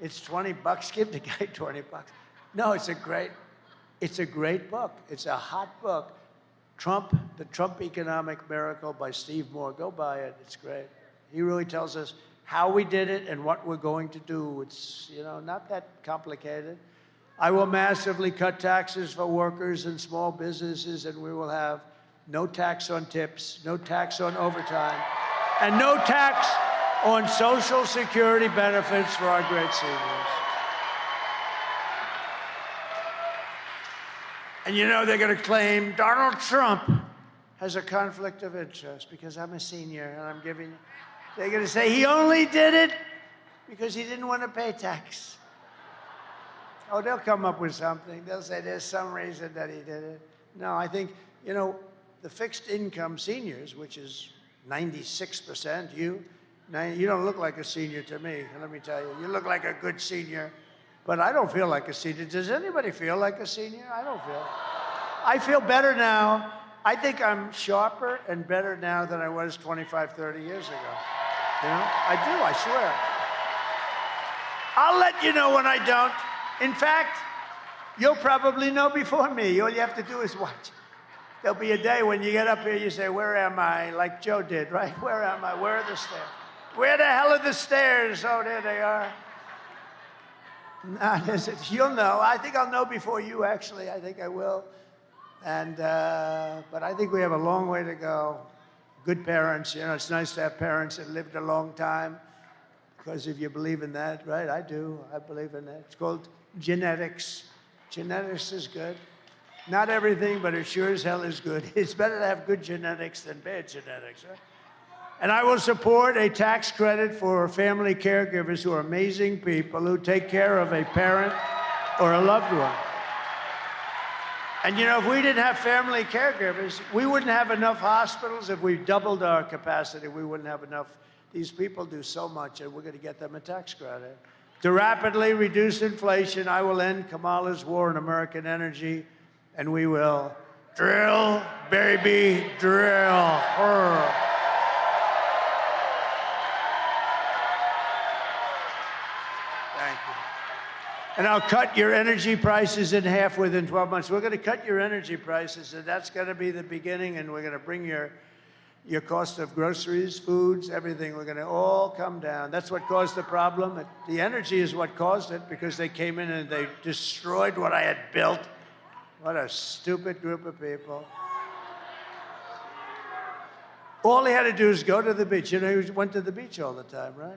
It's 20 bucks. Give the guy 20 bucks. No, it's a great book. It's a hot book. The Trump Economic Miracle by Steve Moore. Go buy it. It's great. He really tells us how we did it and what we're going to do. It's, you know, not that complicated. I will massively cut taxes for workers and small businesses, and we will have no tax on tips, no tax on overtime, and no tax on Social Security benefits for our great seniors. And you know, they're going to claim Donald Trump has a conflict of interest because I'm a senior and I'm giving. They're going to say he only did it because he didn't want to pay tax. Oh, they'll come up with something. They'll say there's some reason that he did it. No, I think, you know, the fixed income seniors, which is 96%, you don't look like a senior to me, let me tell you. You look like a good senior, but I don't feel like a senior. Does anybody feel like a senior? I don't feel. I feel better now. I think I'm sharper and better now than I was 25, 30 years ago. You know, I do, I swear. I'll let you know when I don't. In fact, you'll probably know before me. All you have to do is watch. There'll be a day when you get up here, you say, where am I? Like Joe did, right? Where am I? Where are the stairs? Where the hell are the stairs? Oh, there they are. Nah, you'll know. I think I'll know before you, actually. I think I will. And, but I think we have a long way to go. Good parents, you know, it's nice to have parents that lived a long time. Because if you believe in that, right? I do. I believe in that. It's called genetics. Genetics is good. Not everything, but it sure as hell is good. It's better to have good genetics than bad genetics, right? And I will support a tax credit for family caregivers who are amazing people who take care of a parent or a loved one. And you know, if we didn't have family caregivers, we wouldn't have enough hospitals. If we doubled our capacity, we wouldn't have enough. These people do so much, and we're going to get them a tax credit. To rapidly reduce inflation, I will end Kamala's war on American energy, and we will drill, baby, drill. Thank you. And I'll cut your energy prices in half within 12 months. We're going to cut your energy prices, and that's going to be the beginning, and we're going to bring your cost of groceries, foods, everything. We're going to all come down. That's what caused the problem. The energy is what caused it because they came in and they destroyed what I had built. What a stupid group of people. All he had to do is go to the beach. You know, he went to the beach all the time, right?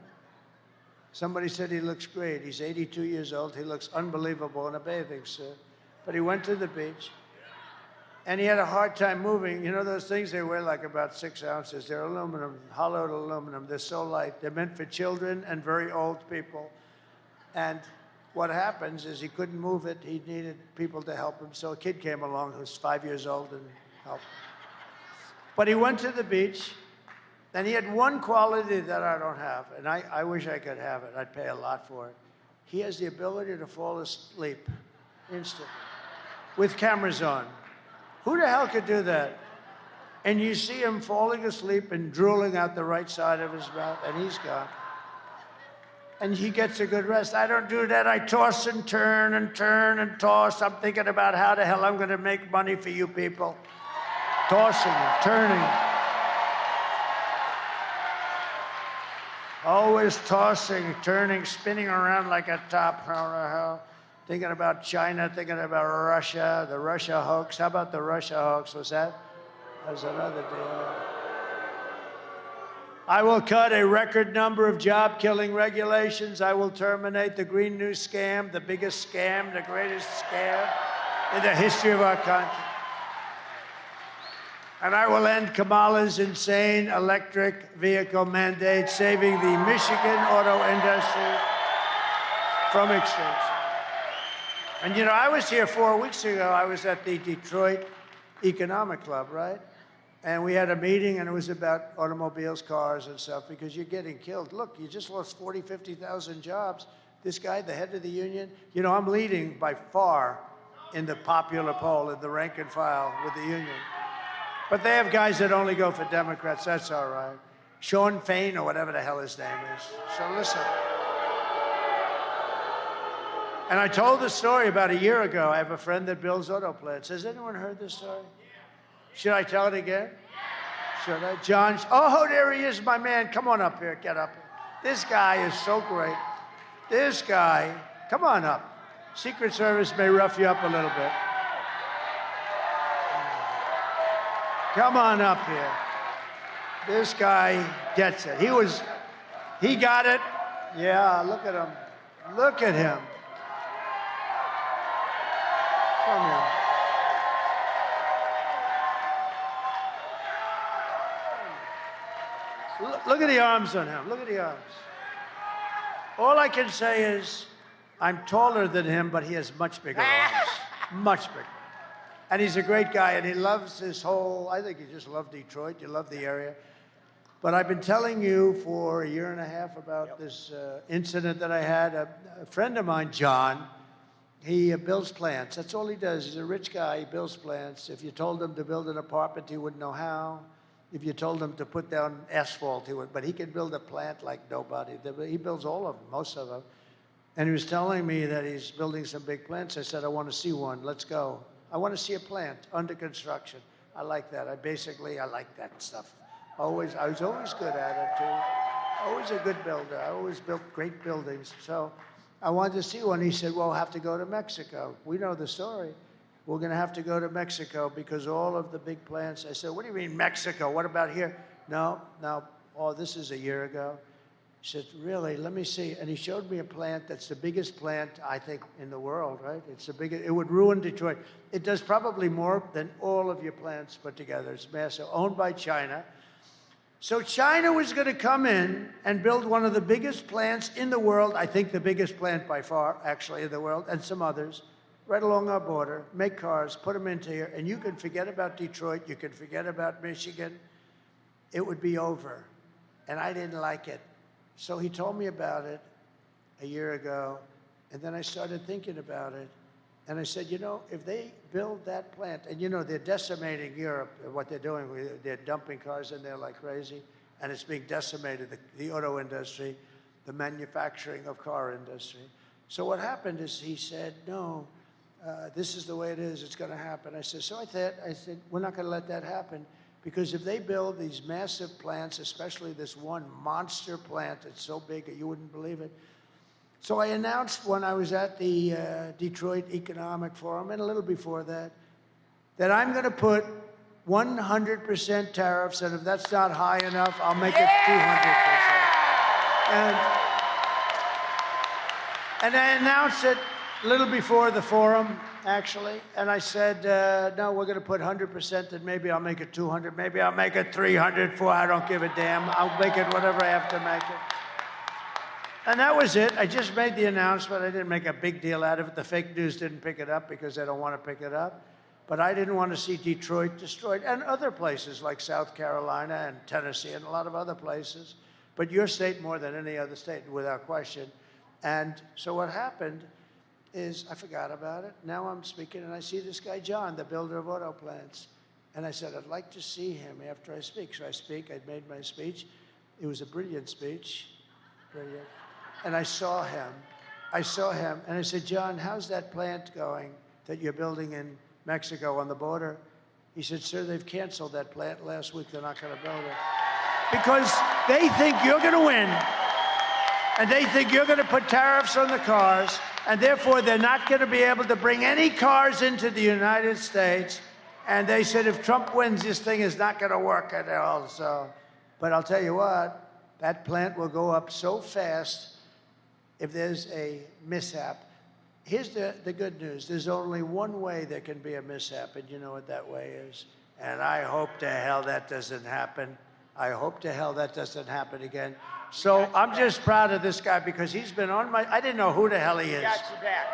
Somebody said he looks great. He's 82 years old. He looks unbelievable in a bathing suit. But he went to the beach. And he had a hard time moving. You know those things, they weigh like about 6 ounces. They're aluminum, hollowed aluminum. They're so light. They're meant for children and very old people. And what happens is he couldn't move it. He needed people to help him. So a kid came along who was 5 years old and helped him. But he went to the beach, and he had one quality that I don't have, and I wish I could have it. I'd pay a lot for it. He has the ability to fall asleep instantly with cameras on. Who the hell could do that? And you see him falling asleep and drooling out the right side of his mouth, and he's gone. And he gets a good rest. I don't do that. I toss and turn and turn and toss. I'm thinking about how the hell I'm going to make money for you people. Tossing and turning. Always tossing, turning, spinning around like a top. How the hell? Thinking about China, thinking about Russia, the Russia hoax. How about the Russia hoax? Was that? That was another deal. I will cut a record number of job-killing regulations. I will terminate the Green New Scam, the biggest scam, the greatest scam in the history of our country. And I will end Kamala's insane electric vehicle mandate, saving the Michigan auto industry from extinction. And you know, I was here 4 weeks ago. I was at the Detroit Economic Club, right? And we had a meeting, and it was about automobiles, cars, and stuff, because you're getting killed. Look, you just lost 40, 50,000 jobs. This guy, the head of the union, you know, I'm leading by far in the popular poll, in the rank and file with the union. But they have guys that only go for Democrats. That's all right. Sean Fain, or whatever the hell his name is. So listen. And I told the story about a year ago. I have a friend that builds auto plants. Has anyone heard this story? Should I tell it again? Should I? John, oh, there he is, my man. Come on up here, get up here. This guy is so great. This guy, come on up. Secret Service may rough you up a little bit. Come on up here. This guy gets it. He got it. Yeah, look at him. Look at him. Come here. Look at the arms on him. Look at the arms. All I can say is I'm taller than him, but he has much bigger arms. Much bigger. And he's a great guy, and he loves this whole, I think he just loved Detroit. You love the area. But I've been telling you for a year and a half about this incident that I had. A friend of mine, John, he builds plants. That's all he does. He's a rich guy. He builds plants. If you told him to build an apartment, he wouldn't know how. If you told him to put down asphalt, he would. But he can build a plant like nobody. He builds all of them, most of them. And he was telling me that he's building some big plants. I said, I want to see one. Let's go. I want to see a plant under construction. I like that. I like that stuff. I was always good at it, too. Always a good builder. I always built great buildings. So I wanted to see one. He said, well, we'll have to go to Mexico. We know the story. We're going to have to go to Mexico because all of the big plants. I said, what do you mean Mexico? What about here? No. Oh, this is a year ago. He said, really? Let me see. And he showed me a plant that's the biggest plant, I think, in the world, right? It's the biggest. It would ruin Detroit. It does probably more than all of your plants put together. It's massive, owned by China. So China was going to come in and build one of the biggest plants in the world, I think the biggest plant by far, actually, in the world, and some others, right along our border, make cars, put them into here, and you can forget about Detroit, you can forget about Michigan. It would be over. And I didn't like it. So he told me about it a year ago, and then I started thinking about it. And I said, you know, if they build that plant, and you know, they're decimating Europe, what they're doing, they're dumping cars in there like crazy, and it's being decimated, the auto industry, the manufacturing of car industry. So what happened is he said, no, this is the way it is, it's going to happen. I said, we're not going to let that happen, because if they build these massive plants, especially this one monster plant that's so big that you wouldn't believe it. So I announced when I was at the Detroit Economic Forum, and a little before that, that I'm going to put 100% tariffs, and if that's not high enough, I'll make it 200%. And I announced it a little before the forum, actually, and I said, no, we're going to put 100%, and maybe I'll make it 200, maybe I'll make it 300, 400, I don't give a damn. I'll make it whatever I have to make it. And that was it. I just made the announcement. I didn't make a big deal out of it. The fake news didn't pick it up because they don't want to pick it up. But I didn't want to see Detroit destroyed, and other places like South Carolina and Tennessee and a lot of other places. But your state more than any other state, without question. And so what happened is I forgot about it. Now I'm speaking, and I see this guy, John, the builder of auto plants. And I said, I'd like to see him after I speak. So I speak. I made my speech. It was a brilliant speech. Brilliant. And I saw him, and I said, John, how's that plant going that you're building in Mexico on the border? He said, sir, they've canceled that plant last week. They're not going to build it. Because they think you're going to win, and they think you're going to put tariffs on the cars, and therefore they're not going to be able to bring any cars into the United States. And they said, if Trump wins, this thing is not going to work at all. So, but I'll tell you what, that plant will go up so fast if there's a mishap. Here's the good news. There's only one way there can be a mishap, and you know what that way is. And I hope to hell that doesn't happen. I hope to hell that doesn't happen again. So I'm just proud of this guy because he's been on my... I didn't know who the hell he is.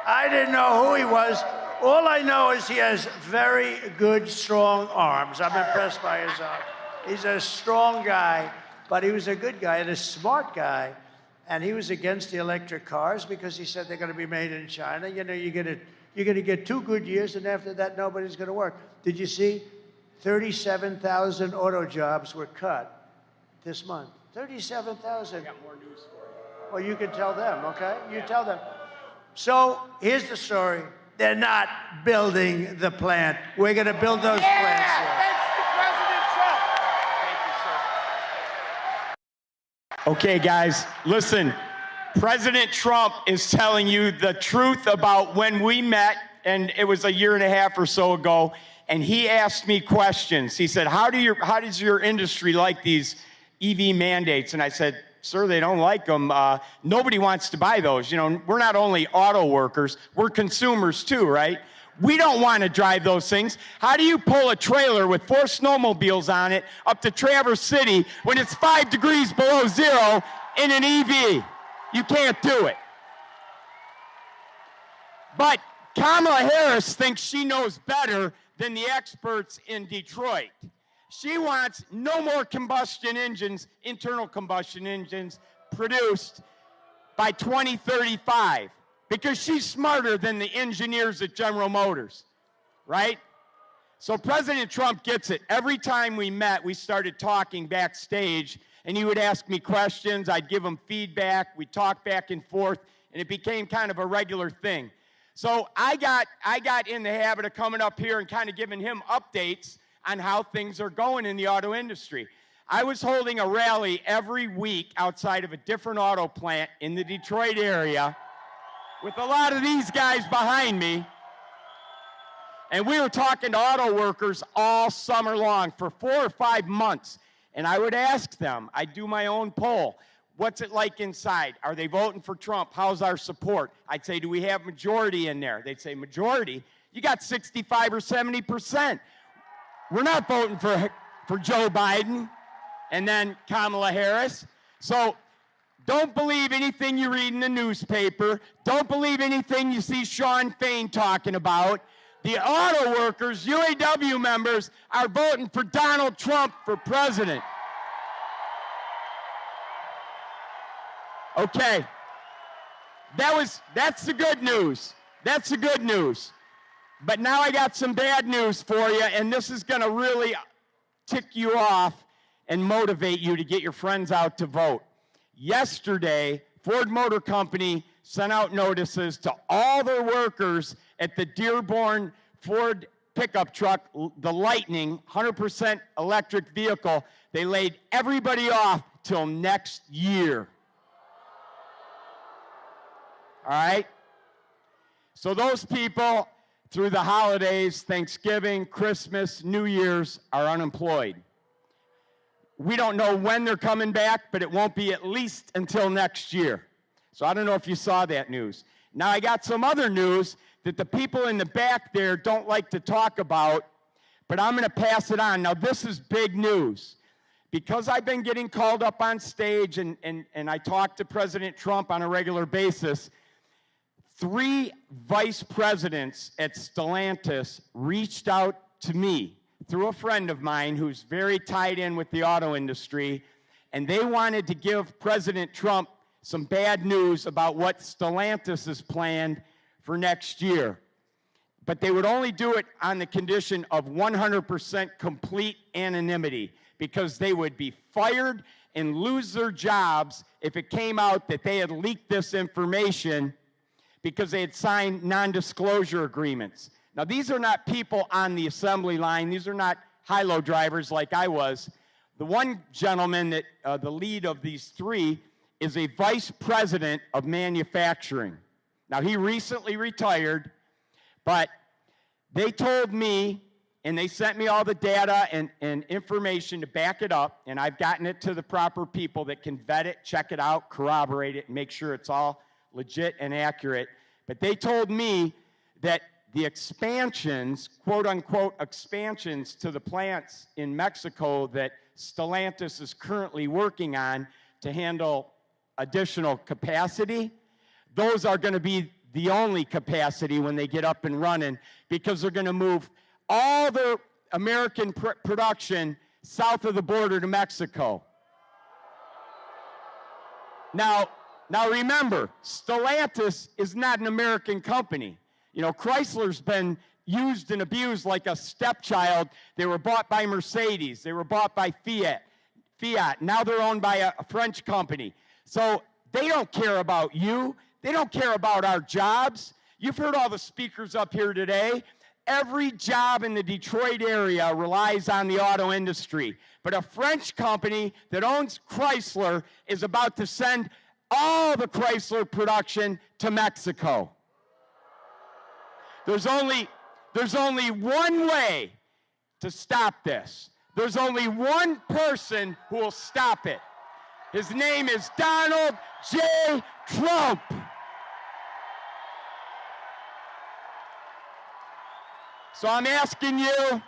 I didn't know who he was. All I know is he has very good, strong arms. I'm impressed by his arms. He's a strong guy, but he was a good guy and a smart guy. And he was against the electric cars because he said they're going to be made in China. You know, you're going to get 2 good years, and after that, nobody's going to work. Did you see 37,000 auto jobs were cut this month? 37,000. I got more news for you. Well, you can tell them, okay? You tell them. So here's the story. They're not building the plant. We're going to build those plants here. Thanks to President Trump. Thank you, sir. Okay, guys, listen. President Trump is telling you the truth about when we met, and it was a year and a half or so ago, and he asked me questions. He said, how does your industry like these EV mandates? And I said, sir, they don't like them. Nobody wants to buy those. You know, we're not only auto workers, we're consumers too, right? We don't want to drive those things. How do you pull a trailer with 4 snowmobiles on it up to Traverse City when it's 5 degrees below zero in an EV? You can't do it. But Kamala Harris thinks she knows better than the experts in Detroit. She wants no more combustion engines, internal combustion engines, produced by 2035 because she's smarter than the engineers at General Motors, right? So President Trump gets it. Every time we met, we started talking backstage, and he would ask me questions. I'd give him feedback. We'd talk back and forth, and it became kind of a regular thing. So I got in the habit of coming up here and kind of giving him updates on how things are going in the auto industry. I was holding a rally every week outside of a different auto plant in the Detroit area with a lot of these guys behind me. And we were talking to auto workers all summer long for 4 or 5 months. And I would ask them, I'd do my own poll. What's it like inside? Are they voting for Trump? How's our support? I'd say, do we have majority in there? They'd say, majority? You got 65 or 70%. We're not voting for Joe Biden and then Kamala Harris. So don't believe anything you read in the newspaper. Don't believe anything you see Sean Fain talking about. The auto workers, UAW members, are voting for Donald Trump for president. Okay. That's the good news. That's the good news. But now I got some bad news for you, and this is going to really tick you off and motivate you to get your friends out to vote. Yesterday, Ford Motor Company sent out notices to all their workers at the Dearborn Ford pickup truck, the Lightning, 100% electric vehicle. They laid everybody off till next year. All right? So those people, through the holidays, Thanksgiving, Christmas, New Year's, are unemployed. We don't know when they're coming back, but it won't be at least until next year. So I don't know if you saw that news. Now I got some other news that the people in the back there don't like to talk about, but I'm going to pass it on. Now this is big news. Because I've been getting called up on stage and I talk to President Trump on a regular basis, 3 vice presidents at Stellantis reached out to me through a friend of mine who's very tied in with the auto industry, and they wanted to give President Trump some bad news about what Stellantis has planned for next year. But they would only do it on the condition of 100% complete anonymity, because they would be fired and lose their jobs if it came out that they had leaked this information because they had signed non-disclosure agreements. Now, these are not people on the assembly line. These are not high-low drivers like I was. The one gentleman that, the lead of these 3, is a vice president of manufacturing. Now, he recently retired, but they told me, and they sent me all the data and information to back it up, and I've gotten it to the proper people that can vet it, check it out, corroborate it, and make sure it's all legit and accurate. But they told me that the expansions, quote-unquote expansions to the plants in Mexico that Stellantis is currently working on to handle additional capacity, those are going to be the only capacity when they get up and running, because they're going to move all their American production south of the border to Mexico. Now remember, Stellantis is not an American company. You know, Chrysler's been used and abused like a stepchild. They were bought by Mercedes. They were bought by Fiat. Now they're owned by a French company. So they don't care about you. They don't care about our jobs. You've heard all the speakers up here today. Every job in the Detroit area relies on the auto industry. But a French company that owns Chrysler is about to send all the Chrysler production to Mexico. There's only one way to stop this. There's only one person who will stop it. His name is Donald J. Trump. So I'm asking you,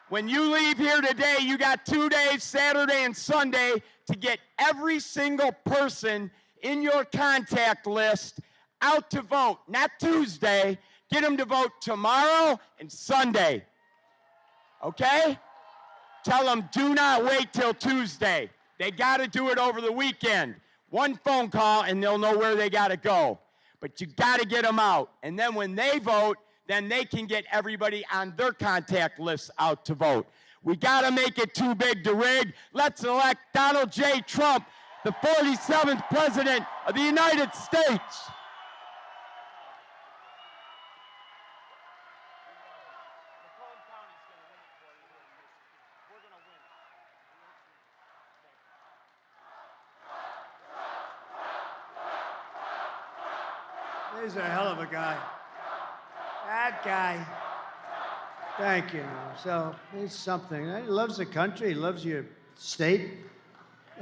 when you leave here today, you got 2 days, Saturday and Sunday, to get every single person in your contact list out to vote. Not Tuesday. Get them to vote tomorrow and Sunday. Okay? Tell them, do not wait till Tuesday. They got to do it over the weekend. One phone call and they'll know where they got to go. But you got to get them out. And then when they vote, then they can get everybody on their contact list out to vote. We got to make it too big to rig. Let's elect Donald J. Trump, the 47th President of the United States. He's a hell of a guy. That guy. Thank you. So he's something. He loves the country. He loves your state.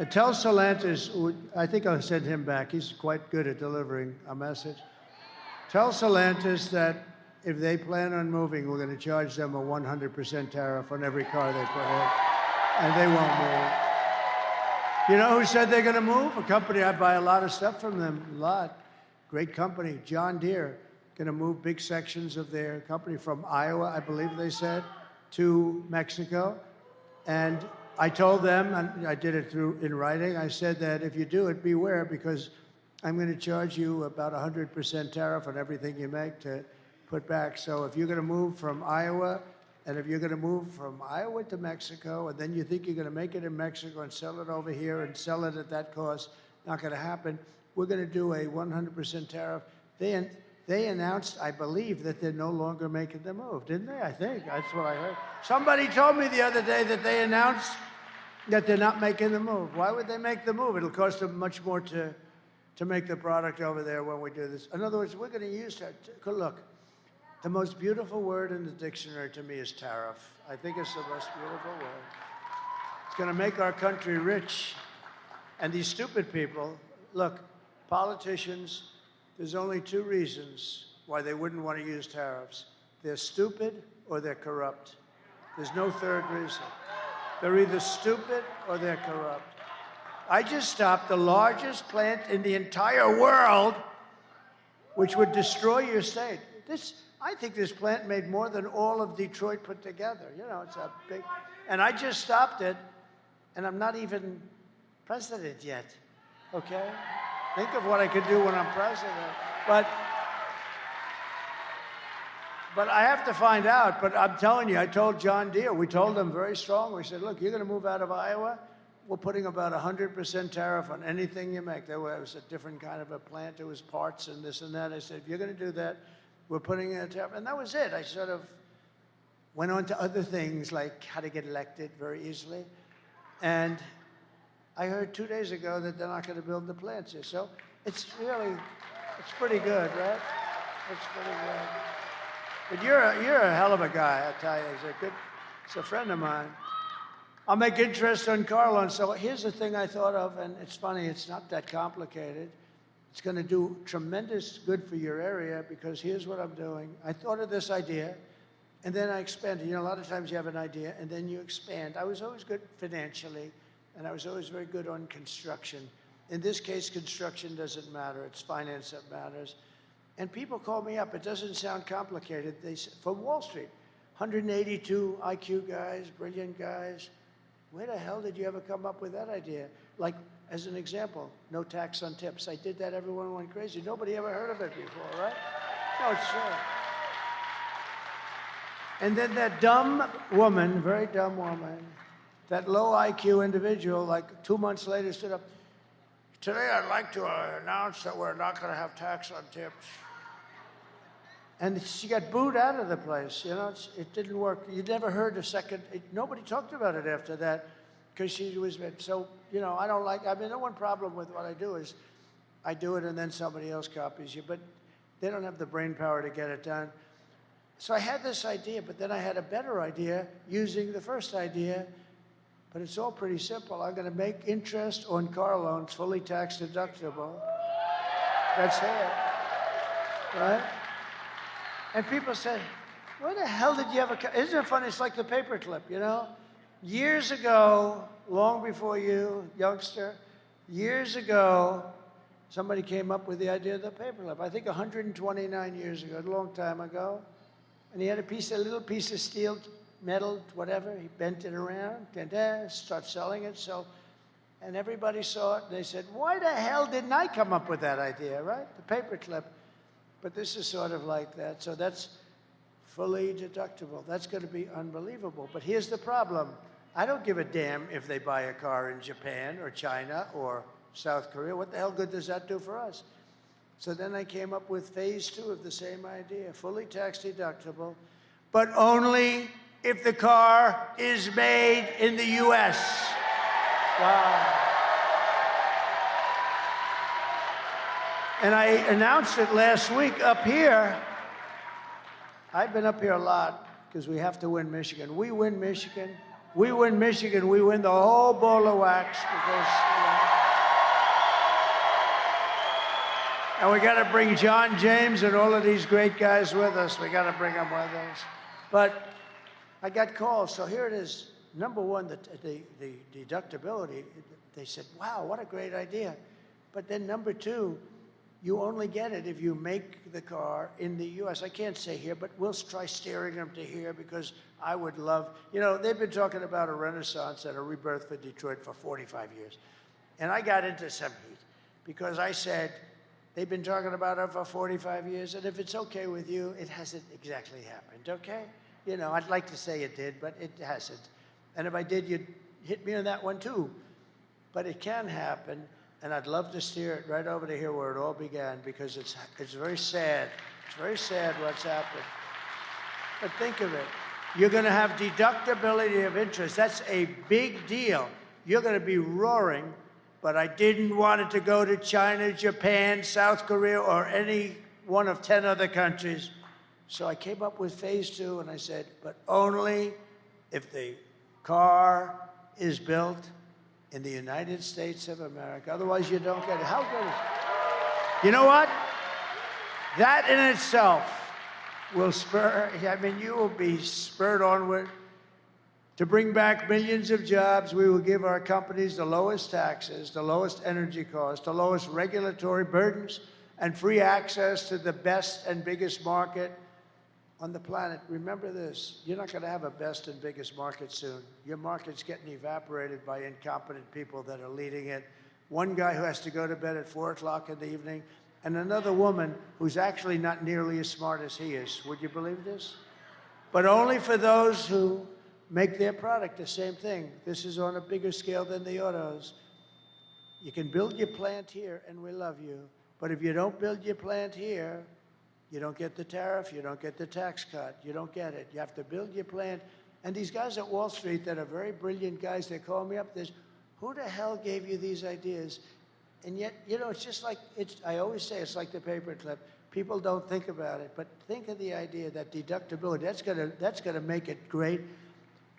Tell Stellantis, I think I'll send him back. He's quite good at delivering a message. Tell Stellantis that if they plan on moving, we're going to charge them a 100% tariff on every car they put in, and they won't move. You know who said they're going to move? A company I buy a lot of stuff from them, a lot. Great company, John Deere, going to move big sections of their company from Iowa, I believe they said, to Mexico. And I told them, and I did it in writing, I said that if you do it, beware, because I'm going to charge you about 100% tariff on everything you make to put back. So if you're going to move from Iowa, and if you're going to move from Iowa to Mexico, and then you think you're going to make it in Mexico and sell it over here and sell it at that cost, not going to happen. We're going to do a 100% tariff. They announced, I believe, that they're no longer making the move, didn't they? I think that's what I heard. Somebody told me the other day that they announced that they're not making the move. Why would they make the move? It'll cost them much more to make the product over there when we do this. In other words, we're going to use that. Look, the most beautiful word in the dictionary to me is tariff. I think it's the most beautiful word. It's going to make our country rich. And these stupid people, look, politicians, there's only two reasons why they wouldn't want to use tariffs. They're stupid or they're corrupt. There's no third reason. They're either stupid or they're corrupt. I just stopped the largest plant in the entire world, which would destroy your state. I think this plant made more than all of Detroit put together. You know, it's a big, and I just stopped it, and I'm not even president yet, okay? Think of what I could do when I'm president. But I have to find out. But I'm telling you, I told John Deere, we told them very strongly. We said, look, you're going to move out of Iowa. We're putting about 100% tariff on anything you make. There was a different kind of a plant. There was parts and this and that. I said, if you're going to do that, we're putting in a tariff. And that was it. I sort of went on to other things, like how to get elected very easily. And I heard 2 days ago that they're not going to build the plants here. So it's pretty good, right? It's pretty good. But you're a hell of a guy, I tell you. He's a friend of mine. I'll make interest on Carlon. So here's the thing I thought of, and it's funny, it's not that complicated. It's going to do tremendous good for your area, because here's what I'm doing. I thought of this idea, and then I expanded. You know, a lot of times you have an idea, and then you expand. I was always good financially, and I was always very good on construction. In this case, construction doesn't matter. It's finance that matters. And people call me up. It doesn't sound complicated. They say, from Wall Street, 182 IQ guys, brilliant guys. Where the hell did you ever come up with that idea? Like, as an example, no tax on tips. I did that. Everyone went crazy. Nobody ever heard of it before, right? No, it's true. And then that dumb woman, very dumb woman, that low IQ individual, like 2 months later, stood up. Today, I'd like to announce that we're not going to have tax on tips. And she got booed out of the place. You know, it didn't work. You never heard a second. Nobody talked about it after that because she was. So, you know, I don't like. I mean, the one problem with what I do is I do it and then somebody else copies you. But they don't have the brain power to get it done. So I had this idea, but then I had a better idea using the first idea. But it's all pretty simple. I'm going to make interest on car loans fully tax deductible. That's it, right? And people say, where the hell did you ever come? Isn't it funny? It's like the paperclip, you know? Years ago, long before you, youngster, years ago, somebody came up with the idea of the paperclip. I think 129 years ago, a long time ago. And he had a little piece of steel, metal, whatever. He bent it around, start selling it. So, and everybody saw it. And they said, why the hell didn't I come up with that idea, right? The paperclip. But this is sort of like that. So that's fully deductible. That's going to be unbelievable. But here's the problem. I don't give a damn if they buy a car in Japan or China or South Korea. What the hell good does that do for us? So then I came up with phase 2 of the same idea, fully tax deductible, but only if the car is made in the U.S. Wow. And I announced it last week up here. I've been up here a lot because we have to win Michigan. We win Michigan. We win Michigan. We win the whole ball of wax because, you know. And we got to bring John James and all of these great guys with us. We got to bring them with us. But I got calls. So here it is. Number one, the deductibility. They said, wow, what a great idea. But then number two, you only get it if you make the car in the U.S. I can't say here, but we'll try steering them to here because I would love, you know, they've been talking about a renaissance and a rebirth for Detroit for 45 years. And I got into some heat because I said, they've been talking about it for 45 years, and if it's okay with you, it hasn't exactly happened, okay? You know, I'd like to say it did, but it hasn't. And if I did, you'd hit me on that one too. But it can happen. And I'd love to steer it right over to here where it all began because it's very sad. It's very sad what's happened. But think of it. You're going to have deductibility of interest. That's a big deal. You're going to be roaring, but I didn't want it to go to China, Japan, South Korea, or any one of 10 other countries. So I came up with phase 2, and I said, but only if the car is built in the United States of America. Otherwise, you don't get it. How good is it? You know what? That in itself will spur, I mean, you will be spurred onward to bring back millions of jobs. We will give our companies the lowest taxes, the lowest energy costs, the lowest regulatory burdens, and free access to the best and biggest market on the planet. Remember this, you're not going to have a best and biggest market soon. Your market's getting evaporated by incompetent people that are leading it. One guy who has to go to bed at 4 o'clock in the evening, and another woman who's actually not nearly as smart as he is. Would you believe this? But only for those who make their product the same thing. This is on a bigger scale than the autos. You can build your plant here, and we love you. But if you don't build your plant here, you don't get the tariff, you don't get the tax cut, you don't get it. You have to build your plant. And these guys at Wall Street that are very brilliant guys, they call me up, there's, who the hell gave you these ideas? And yet, you know, it's just like, I always say it's like the paperclip. People don't think about it, but think of the idea that deductibility, that's gonna make it great.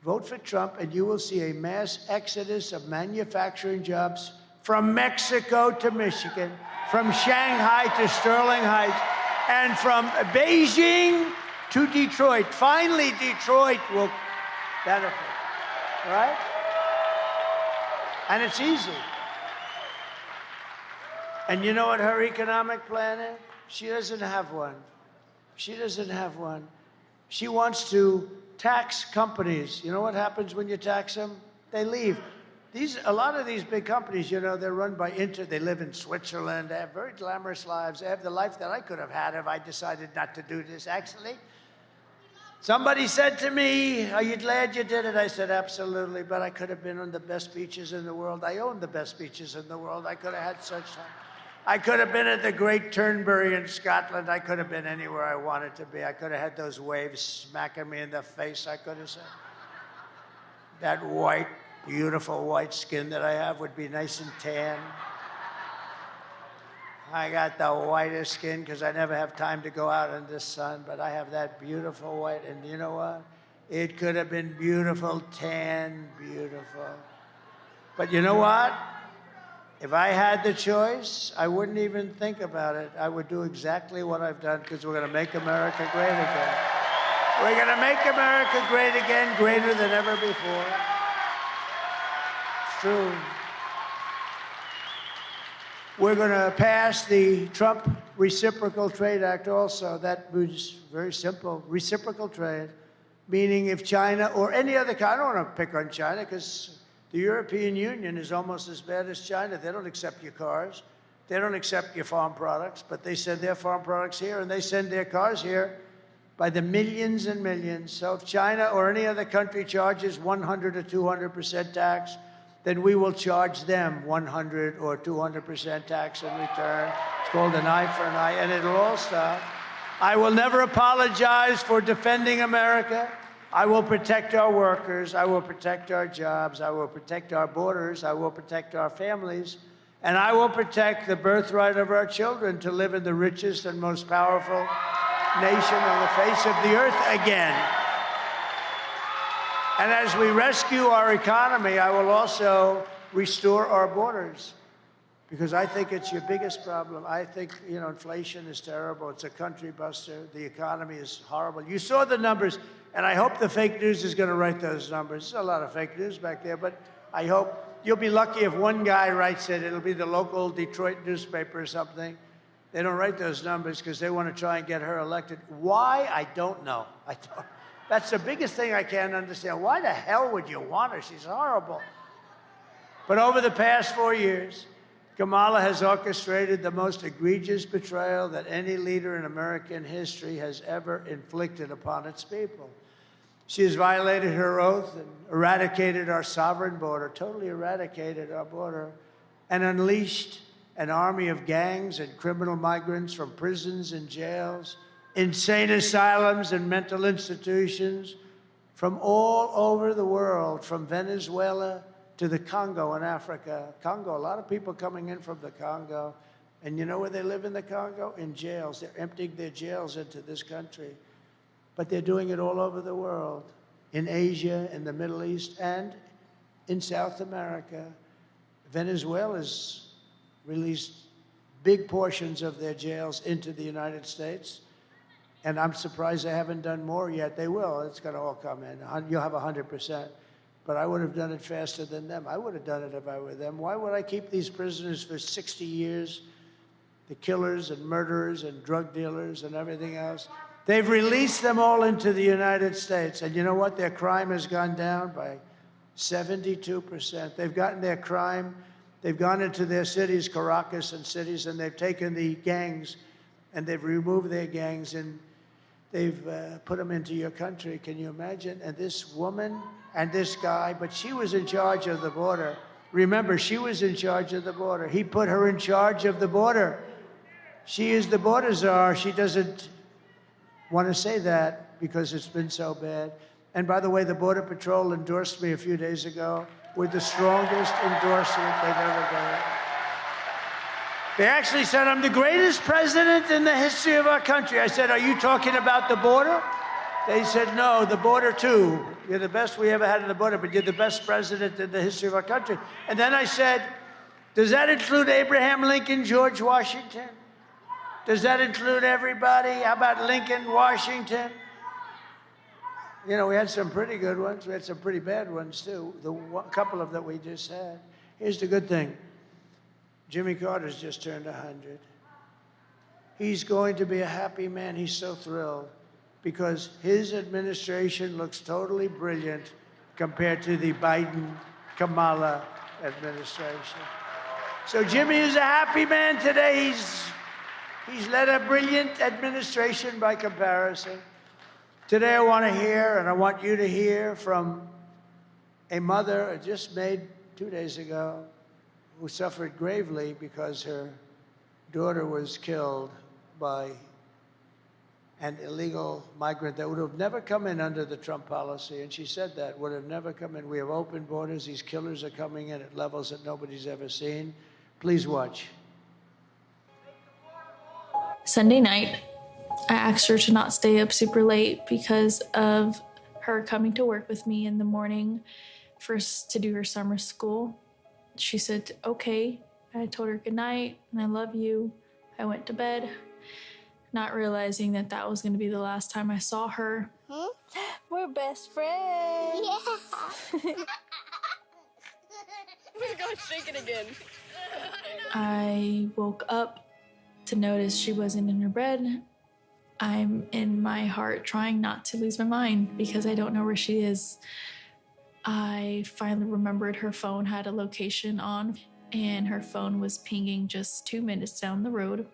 Vote for Trump and you will see a mass exodus of manufacturing jobs from Mexico to Michigan, from Shanghai to Sterling Heights, and from Beijing to Detroit. Finally, Detroit will benefit, right? And it's easy. And you know what her economic plan is? She doesn't have one. She doesn't have one. She wants to tax companies. You know what happens when you tax them? They leave. A lot of these big companies, you know, they're run by they live in Switzerland. They have very glamorous lives. They have the life that I could have had if I decided not to do this, actually. Somebody said to me, "Are you glad you did it?" I said, "Absolutely, but I could have been on the best beaches in the world. I own the best beaches in the world. I could have had such time. I could have been at the Great Turnberry in Scotland. I could have been anywhere I wanted to be. I could have had those waves smacking me in the face. I could have said, that white, beautiful white skin that I have would be nice and tan. I got the whitest skin because I never have time to go out in the sun, but I have that beautiful white, and you know what? It could have been beautiful, tan, beautiful. But you know what? If I had the choice, I wouldn't even think about it. I would do exactly what I've done because we're going to make America great again. We're going to make America great again, greater than ever before. It's true. We're going to pass the Trump Reciprocal Trade Act also. That was very simple. Reciprocal trade, meaning if China or any other country, I don't want to pick on China because the European Union is almost as bad as China. They don't accept your cars. They don't accept your farm products, but they send their farm products here and they send their cars here by the millions and millions. So if China or any other country charges 100 or 200% tax, then we will charge them 100 or 200% tax in return. It's called an eye for an eye, and it'll all stop. I will never apologize for defending America. I will protect our workers. I will protect our jobs. I will protect our borders. I will protect our families. And I will protect the birthright of our children to live in the richest and most powerful nation on the face of the earth again. And as we rescue our economy, I will also restore our borders because I think it's your biggest problem. I think, you know, inflation is terrible. It's a country buster. The economy is horrible. You saw the numbers, and I hope the fake news is going to write those numbers. There's a lot of fake news back there, but I hope you'll be lucky if one guy writes it. It'll be the local Detroit newspaper or something. They don't write those numbers because they want to try and get her elected. Why? I don't know. That's the biggest thing I can't understand. Why the hell would you want her? She's horrible. But over the past 4 years, Kamala has orchestrated the most egregious betrayal that any leader in American history has ever inflicted upon its people. She has violated her oath and eradicated our sovereign border, totally eradicated our border, and unleashed an army of gangs and criminal migrants from prisons and jails, insane asylums and mental institutions from all over the world, from Venezuela to the Congo in Africa. Congo, a lot of people coming in from the Congo. And you know where they live in the Congo? In jails. They're emptying their jails into this country. But they're doing it all over the world, in Asia, in the Middle East, and in South America. Venezuela's released big portions of their jails into the United States. And I'm surprised they haven't done more yet. They will. It's going to all come in. You'll have 100%. But I would have done it faster than them. I would have done it if I were them. Why would I keep these prisoners for 60 years? The killers and murderers and drug dealers and everything else. They've released them all into the United States. And you know what? Their crime has gone down by 72%. They've gotten their crime. They've gone into their cities, Caracas and cities, and they've taken the gangs and they've removed their gangs and they've put them into your country. Can you imagine? And this woman and this guy, but she was in charge of the border. Remember, she was in charge of the border. He put her in charge of the border. She is the border czar. She doesn't want to say that because it's been so bad. And by the way, the Border Patrol endorsed me a few days ago with the strongest endorsement they've ever done. They actually said, I'm the greatest president in the history of our country. I said, are you talking about the border? They said, no, the border too. You're the best we ever had in the border, but you're the best president in the history of our country. And then I said, does that include Abraham Lincoln, George Washington? Does that include everybody? How about Lincoln, Washington? You know, we had some pretty good ones. We had some pretty bad ones too. A couple of that we just had. Here's the good thing. Jimmy Carter's just turned 100. He's going to be a happy man. He's so thrilled because his administration looks totally brilliant compared to the Biden-Kamala administration. So Jimmy is a happy man today. He's led a brilliant administration by comparison. Today I want to hear, and I want you to hear from a mother just made 2 days ago who suffered gravely because her daughter was killed by an illegal migrant that would have never come in under the Trump policy. And she said that would have never come in. We have open borders. These killers are coming in at levels that nobody's ever seen. Please watch. Sunday night, I asked her to not stay up super late because of her coming to work with me in the morning first to do her summer school. She said, okay. I told her good night and I love you. I went to bed, not realizing that that was going to be the last time I saw her. We're best friends. Yeah. We're going to shake it again. I woke up to notice she wasn't in her bed. I'm in my heart trying not to lose my mind because I don't know where she is. I finally remembered her phone had a location on, and her phone was pinging just 2 minutes down the road,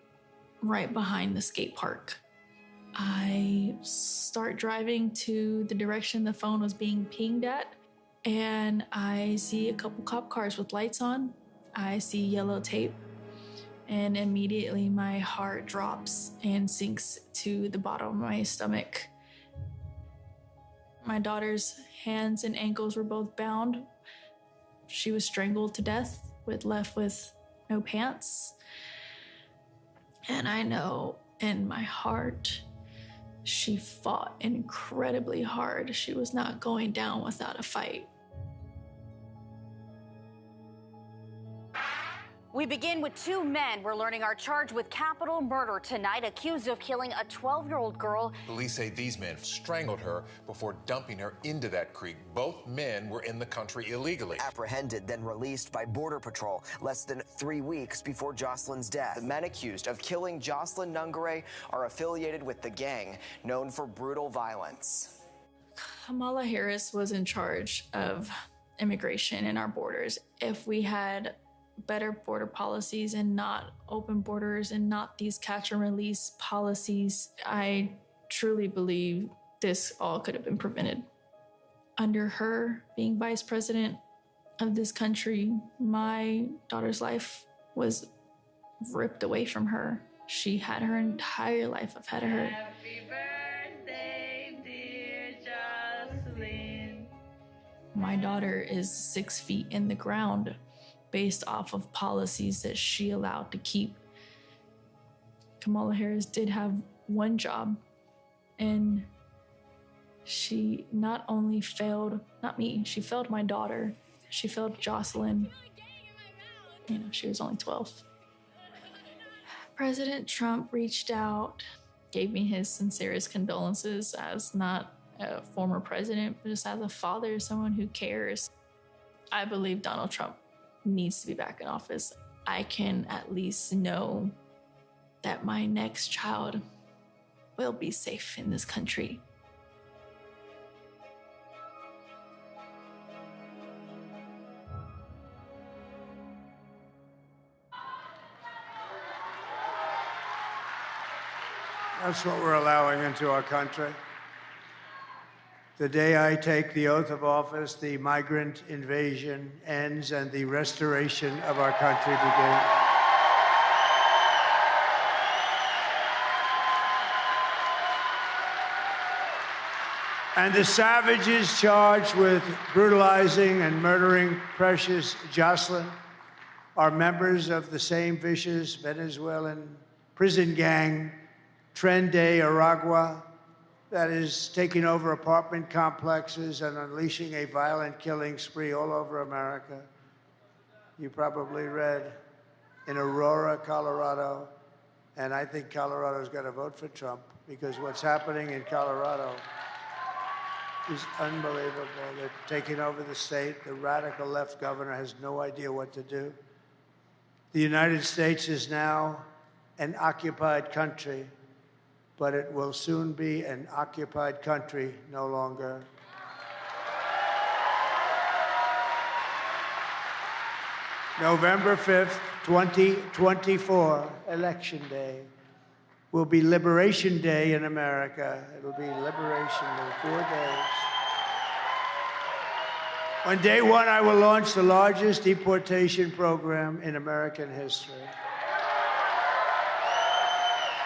right behind the skate park. I start driving to the direction the phone was being pinged at, and I see a couple cop cars with lights on. I see yellow tape, and immediately my heart drops and sinks to the bottom of my stomach. My daughter's hands and ankles were both bound. She was strangled to death, left with no pants. And I know in my heart, she fought incredibly hard. She was not going down without a fight. We begin with two men we're learning are charged with capital murder tonight, accused of killing a 12-year-old girl. Police say these men strangled her before dumping her into that creek. Both men were in the country illegally. Apprehended, then released by Border Patrol less than 3 weeks before Jocelyn's death. The men accused of killing Jocelyn Nungare are affiliated with the gang known for brutal violence. Kamala Harris was in charge of immigration in our borders. If we had better border policies and not open borders and not these catch and release policies, I truly believe this all could have been prevented. Under her being vice president of this country, my daughter's life was ripped away from her. She had her entire life ahead of her. Happy birthday, dear Jocelyn. My daughter is 6 feet in the ground based off of policies that she allowed to keep. Kamala Harris did have one job, and she not only failed, not me, she failed my daughter. She failed Jocelyn. You know, she was only 12. President Trump reached out, gave me his sincerest condolences as not a former president, but just as a father, someone who cares. I believe Donald Trump needs to be back in office. I can at least know that my next child will be safe in this country. That's what we're allowing into our country. The day I take the oath of office, the migrant invasion ends and the restoration of our country begins. And the savages charged with brutalizing and murdering precious Jocelyn are members of the same vicious Venezuelan prison gang, Tren de Aragua, that is taking over apartment complexes and unleashing a violent killing spree all over America. You probably read in Aurora, Colorado, and I think Colorado's got to vote for Trump because what's happening in Colorado is unbelievable. They're taking over the state. The radical left governor has no idea what to do. The United States is now an occupied country, but it will soon be an occupied country no longer. November 5th, 2024, Election Day, will be Liberation Day in America. It'll be Liberation Day, 4 days. On day one, I will launch the largest deportation program in American history.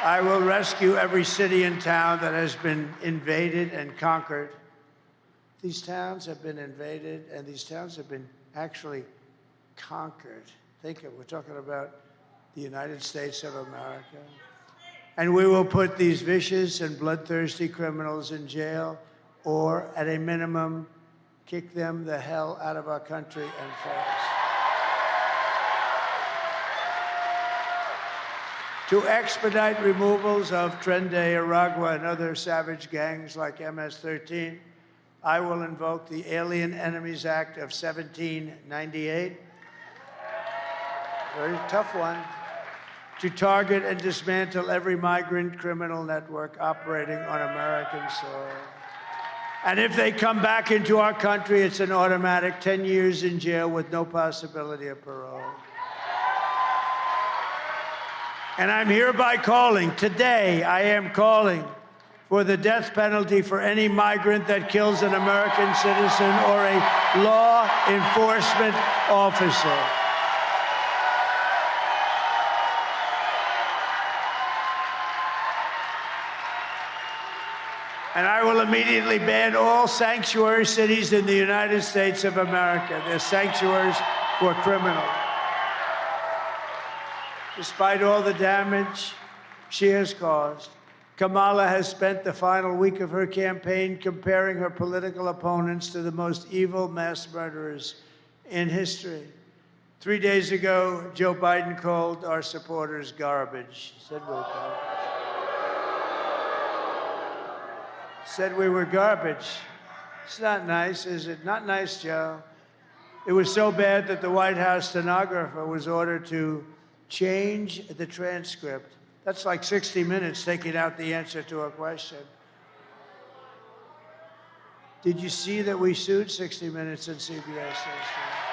I will rescue every city and town that has been invaded and conquered. These towns have been invaded, and these towns have been actually conquered. Think of it, we're talking about the United States of America. And we will put these vicious and bloodthirsty criminals in jail, or at a minimum, kick them the hell out of our country and fast. To expedite removals of Trende, Aragua, and other savage gangs like MS-13, I will invoke the Alien Enemies Act of 1798. Very tough one. To target and dismantle every migrant criminal network operating on American soil. And if they come back into our country, it's an automatic 10 years in jail with no possibility of parole. And I'm hereby calling, today I am calling for the death penalty for any migrant that kills an American citizen or a law enforcement officer. And I will immediately ban all sanctuary cities in the United States of America. They're sanctuaries for criminals. Despite all the damage she has caused, Kamala has spent the final week of her campaign comparing her political opponents to the most evil mass murderers in history. 3 days ago, Joe Biden called our supporters garbage. He said we're garbage. Said we were garbage. It's not nice, is it? Not nice, Joe. It was so bad that the White House stenographer was ordered to change the transcript. That's like 60 Minutes taking out the answer to a question. Did you see that we sued 60 Minutes and CBS yesterday?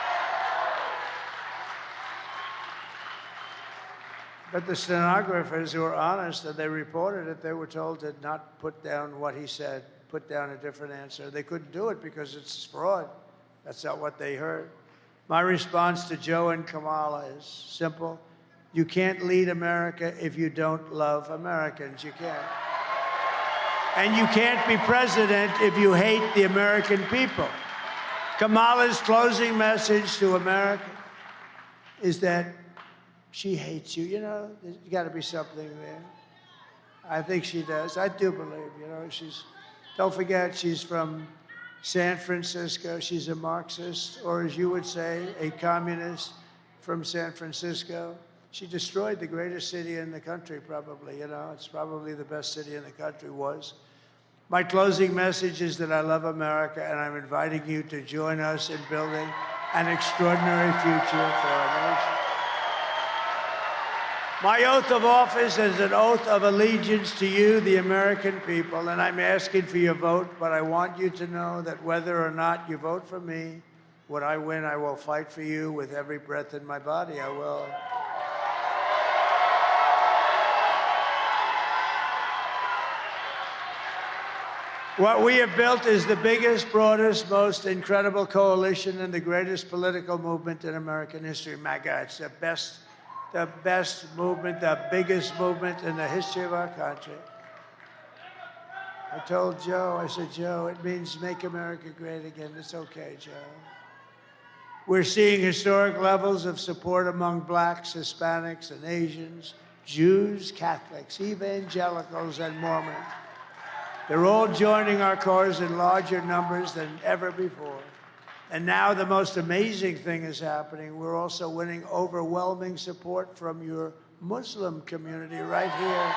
But the stenographers who were honest and they reported it, they were told to not put down what he said, put down a different answer. They couldn't do it because it's fraud. That's not what they heard. My response to Joe and Kamala is simple. You can't lead America if you don't love Americans. You can't. And you can't be president if you hate the American people. Kamala's closing message to America is that she hates you. You know, there's got to be something there. I think she does. I do believe, you know, don't forget, she's from San Francisco. She's a Marxist, or as you would say, a communist from San Francisco. She destroyed the greatest city in the country, probably, you know. It's probably the best city in the country, was. My closing message is that I love America, and I'm inviting you to join us in building an extraordinary future for our nation. My oath of office is an oath of allegiance to you, the American people, and I'm asking for your vote, but I want you to know that whether or not you vote for me, when I win, I will fight for you with every breath in my body. I will. What we have built is the biggest, broadest, most incredible coalition and the greatest political movement in American history. MAGA, it's the best movement, the biggest movement in the history of our country. I told Joe, I said, Joe, it means make America great again. It's okay, Joe. We're seeing historic levels of support among blacks, Hispanics, and Asians, Jews, Catholics, evangelicals, and Mormons. They're all joining our cause in larger numbers than ever before. And now the most amazing thing is happening. We're also winning overwhelming support from your Muslim community right here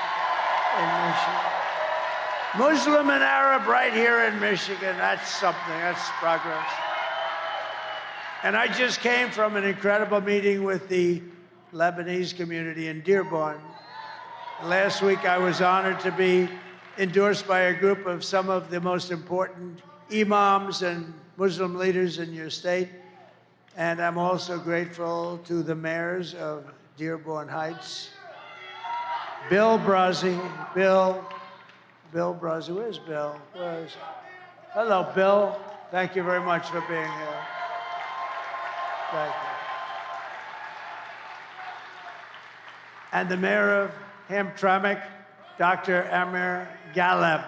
in Michigan. Muslim and Arab right here in Michigan. That's something. That's progress. And I just came from an incredible meeting with the Lebanese community in Dearborn. Last week, I was honored to be endorsed by a group of some of the most important imams and Muslim leaders in your state. And I'm also grateful to the mayors of Dearborn Heights. Bill Brazzi, Bill Brazzi, where's Bill? Hello, Bill. Thank you very much for being here. Thank you. And the mayor of Hamtramck, Dr. Amir Galeb.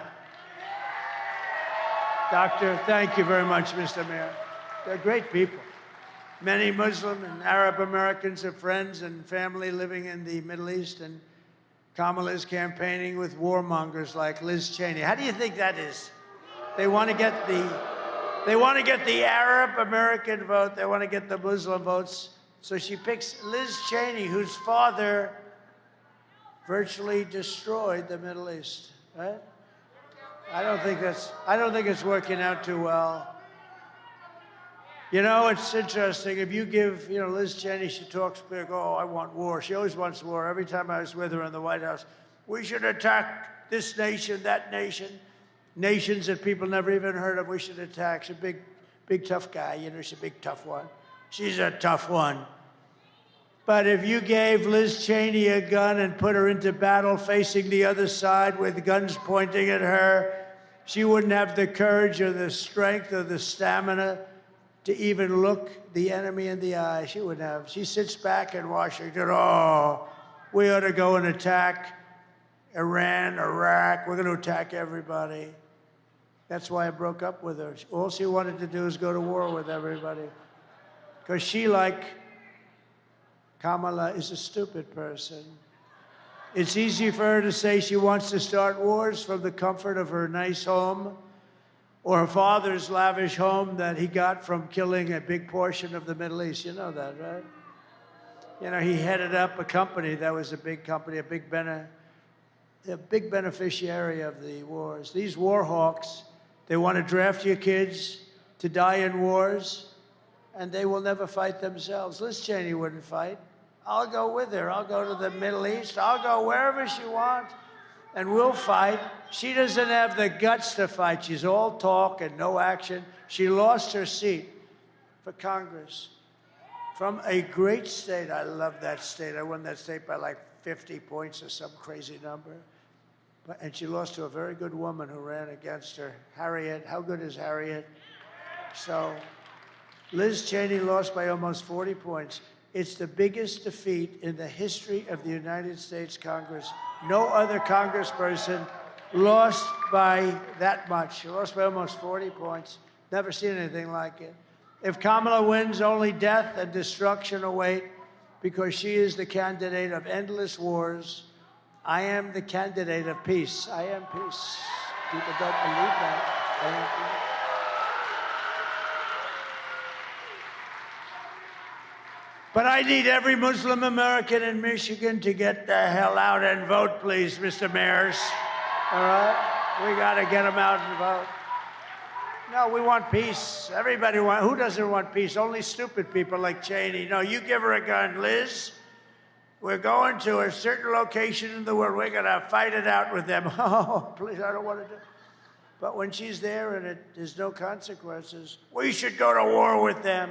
Thank you very much, Mr. Mayor. They're great people. Many Muslim and Arab Americans are friends and family living in the Middle East, and Kamala's campaigning with warmongers like Liz Cheney. How do you think that is? They want to get the Arab American vote. They want to get the Muslim votes. So she picks Liz Cheney, whose father virtually destroyed the Middle East, right? I don't think it's working out too well. You know, it's interesting. If you give, Liz Cheney, she talks big, oh, I want war. She always wants war. Every time I was with her in the White House, we should attack this nation, that nation, nations that people never even heard of, we should attack. She's a big tough guy, she's a big tough one. She's a tough one. But if you gave Liz Cheney a gun and put her into battle facing the other side with guns pointing at her, she wouldn't have the courage or the strength or the stamina to even look the enemy in the eye. She wouldn't have. She sits back in Washington, oh, we ought to go and attack Iran, Iraq. We're going to attack everybody. That's why I broke up with her. All she wanted to do is go to war with everybody. Because she, like Kamala, is a stupid person. It's easy for her to say she wants to start wars from the comfort of her nice home or her father's lavish home that he got from killing a big portion of the Middle East. You know that, right? He headed up a company that was a big company, a big beneficiary of the wars. These war hawks, they want to draft your kids to die in wars, and they will never fight themselves. Liz Cheney wouldn't fight. I'll go with her. I'll go to the Middle East. I'll go wherever she wants, and we'll fight. She doesn't have the guts to fight. She's all talk and no action. She lost her seat for Congress from a great state. I love that state. I won that state by like 50 points or some crazy number. And she lost to a very good woman who ran against her, Harriet. How good is Harriet? So Liz Cheney lost by almost 40 points. It's the biggest defeat in the history of the United States Congress. No other congressperson lost by that much. She lost by almost 40 points. Never seen anything like it. If Kamala wins, only death and destruction await because she is the candidate of endless wars. I am the candidate of peace. I am peace. People don't believe that. I am peace. But I need every Muslim American in Michigan to get the hell out and vote, please, Mr. Mayors. All right? We got to get them out and vote. No, we want peace. Everybody wants. Who doesn't want peace? Only stupid people like Cheney. No, you give her a gun, Liz. We're going to a certain location in the world. We're going to fight it out with them. Oh, please, I don't want to do it. But when she's there and there's no consequences, we should go to war with them.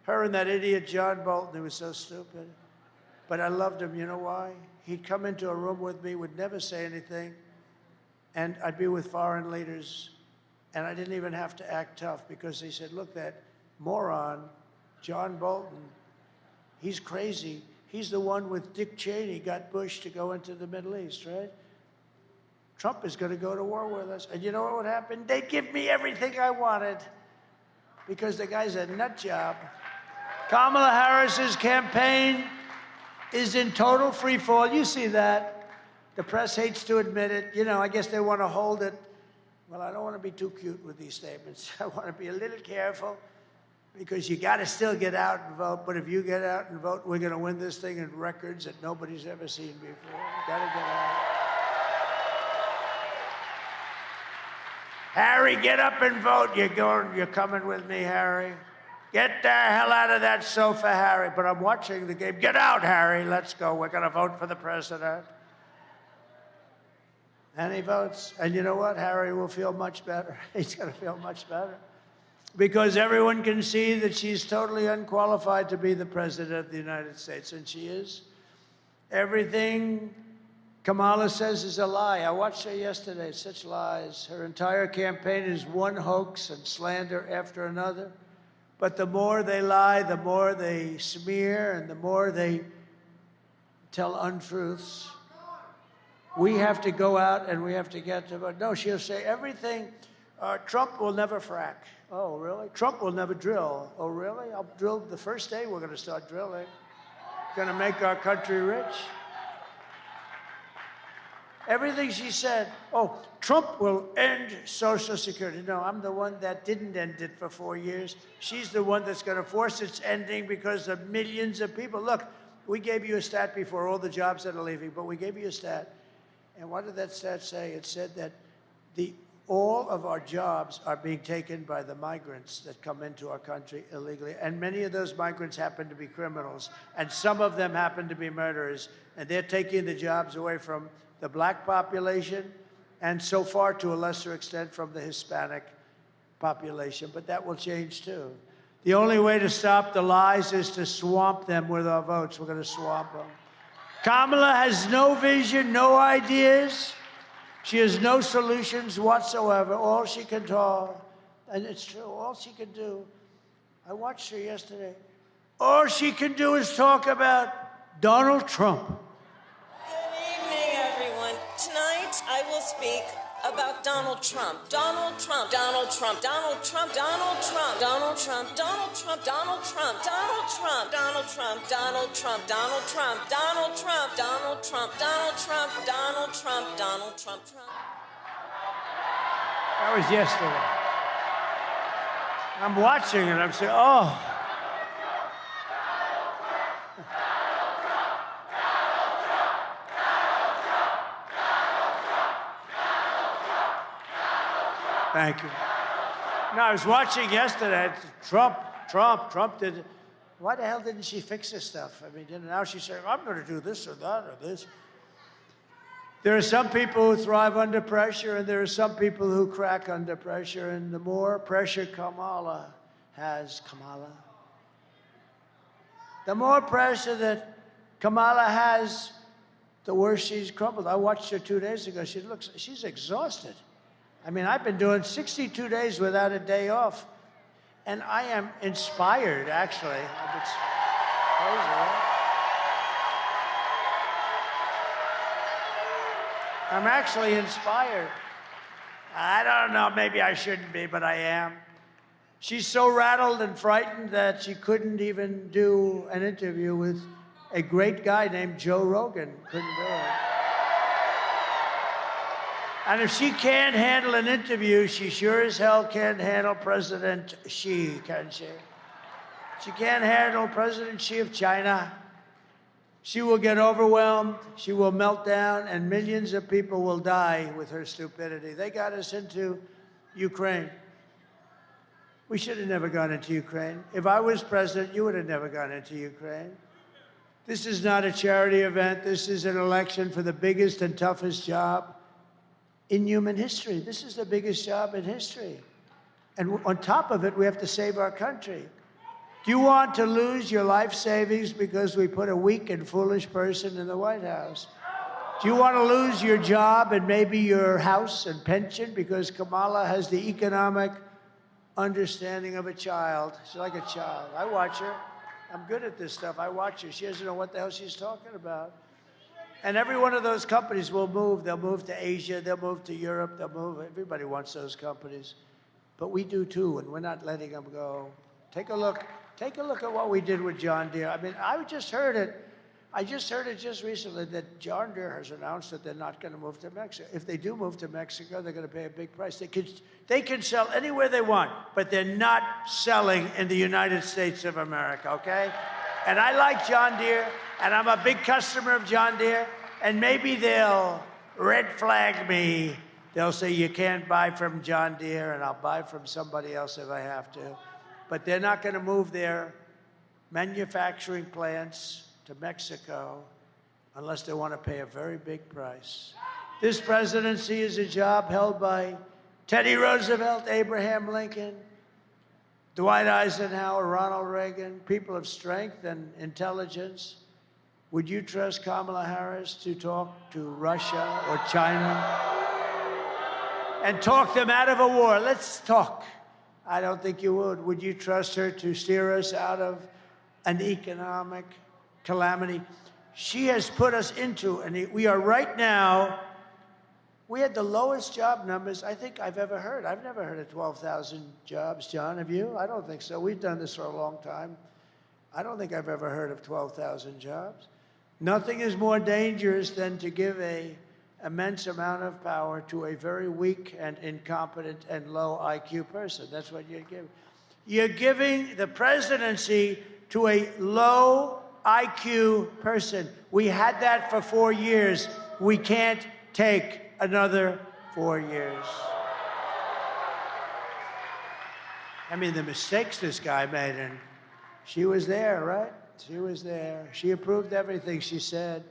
Her and that idiot John Bolton, who was so stupid. But I loved him. You know why? He'd come into a room with me, would never say anything, and I'd be with foreign leaders, and I didn't even have to act tough because they said, look, that moron, John Bolton, he's crazy. He's the one with Dick Cheney got Bush to go into the Middle East, right? Trump is going to go to war with us. And you know what would happen? They'd give me everything I wanted because the guy's a nut job. Kamala Harris's campaign is in total free fall. You see that. The press hates to admit it. I guess they want to hold it. Well, I don't want to be too cute with these statements. I want to be a little careful because you got to still get out and vote. But if you get out and vote, we're going to win this thing in records that nobody's ever seen before. You got to get out. Harry, get up and vote. You're coming with me, Harry. Get the hell out of that sofa, Harry. But I'm watching the game. Get out, Harry. Let's go. We're going to vote for the president. And he votes. And you know what? Harry will feel much better. He's going to feel much better. Because everyone can see that she's totally unqualified to be the president of the United States. And she is. Everything Kamala says is a lie. I watched her yesterday. Such lies. Her entire campaign is one hoax and slander after another. But the more they lie, the more they smear, and the more they tell untruths. We have to go out and we have to get to vote. No, she'll say everything. Trump will never frack. Oh, really? Trump will never drill. Oh, really? I'll drill the first day we're going to start drilling. Going to make our country rich. Everything she said, oh, Trump will end Social Security. No, I'm the one that didn't end it for 4 years. She's the one that's going to force its ending because of millions of people. Look, we gave you a stat before, all the jobs that are leaving, but we gave you a stat. And what did that stat say? It said that all of our jobs are being taken by the migrants that come into our country illegally. And many of those migrants happen to be criminals. And some of them happen to be murderers. And they're taking the jobs away from the black population, and so far, to a lesser extent, from the Hispanic population. But that will change, too. The only way to stop the lies is to swamp them with our votes. We're going to swamp them. Kamala has no vision, no ideas. She has no solutions whatsoever. All she can talk, and it's true, all she can do, I watched her yesterday, all she can do is talk about Donald Trump. Tonight, I will speak about Donald Trump. Donald Trump. Donald Trump. Donald Trump. Donald Trump. Donald Trump. Donald Trump. Donald Trump. Donald Trump. Donald Trump. Donald Trump. Donald Trump. Donald Trump. Donald Trump. Donald Trump. Donald Trump. Donald Trump. That was yesterday. I'm watching it. I'm saying, oh. Thank you. No, I was watching yesterday. Trump did. Why the hell didn't she fix this stuff? I mean, now she's saying, I'm going to do this or that or this. There are some people who thrive under pressure, and there are some people who crack under pressure. And the more pressure Kamala has, the more pressure that Kamala has, the worse she's crumbled. I watched her 2 days ago. She's exhausted. I mean, I've been doing 62 days without a day off, and I am inspired, actually. It's crazy, right? I'm actually inspired. I don't know, maybe I shouldn't be, but I am. She's so rattled and frightened that she couldn't even do an interview with a great guy named Joe Rogan. Couldn't do it. And if she can't handle an interview, she sure as hell can't handle President Xi, can she? She can't handle President Xi of China. She will get overwhelmed, she will melt down, and millions of people will die with her stupidity. They got us into Ukraine. We should have never gone into Ukraine. If I was president, you would have never gone into Ukraine. This is not a charity event. This is an election for the biggest and toughest job in human history. This is the biggest job in history. And on top of it, we have to save our country. Do you want to lose your life savings because we put a weak and foolish person in the White House? Do you want to lose your job and maybe your house and pension because Kamala has the economic understanding of a child? She's like a child. I watch her. I'm good at this stuff. I watch her. She doesn't know what the hell she's talking about. And every one of those companies will move. They'll move to Asia. They'll move to Europe. They'll move. Everybody wants those companies. But we do, too, and we're not letting them go. Take a look. Take a look at what we did with John Deere. I mean, I just heard it. I just heard it just recently that John Deere has announced that they're not going to move to Mexico. If they do move to Mexico, they're going to pay a big price. They can sell anywhere they want, but they're not selling in the United States of America, okay? And I like John Deere, and I'm a big customer of John Deere, and maybe they'll red flag me. They'll say you can't buy from John Deere, and I'll buy from somebody else if I have to. but they're not going to move their manufacturing plants to Mexico unless they want to pay a very big price. This presidency is a job held by Teddy Roosevelt, Abraham Lincoln, Dwight Eisenhower, Ronald Reagan, people of strength and intelligence. Would you trust Kamala Harris to talk to Russia or China and talk them out of a war? Let's talk. I don't think you would. Would you trust her to steer us out of an economic calamity? She has put us into, and we are right now, we had the lowest job numbers I think I've ever heard. I've never heard of 12,000 jobs, John, have you? I don't think so. We've done this for a long time. I don't think I've ever heard of 12,000 jobs. Nothing is more dangerous than to give an immense amount of power to a very weak and incompetent and low IQ person. That's what you're giving. You're giving the presidency to a low IQ person. We had that for 4 years. We can't take another 4 years. I mean, the mistakes this guy made, and she was there, right? She was there. She approved everything she said.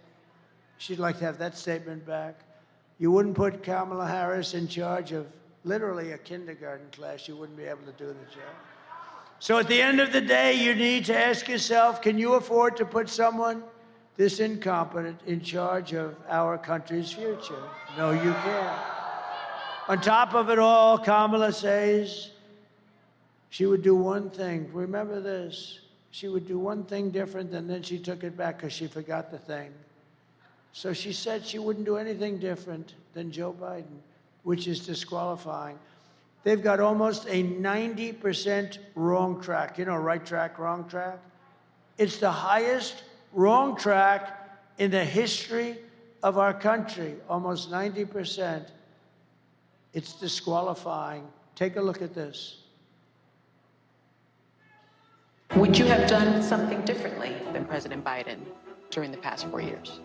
She'd like to have that statement back. You wouldn't put Kamala Harris in charge of literally a kindergarten class. You wouldn't be able to do the job. So at the end of the day, you need to ask yourself, can you afford to put someone this incompetent in charge of our country's future? No, you can't. On top of it all, Kamala says she would do one thing. Remember this. She would do one thing different, and then she took it back because she forgot the thing. So she said she wouldn't do anything different than Joe Biden, which is disqualifying. They've got almost a 90% wrong track. You know, right track, wrong track? It's the highest wrong track in the history of our country, almost 90%. It's disqualifying. Take a look at this. Would you have done something differently than President Biden during the past 4 years?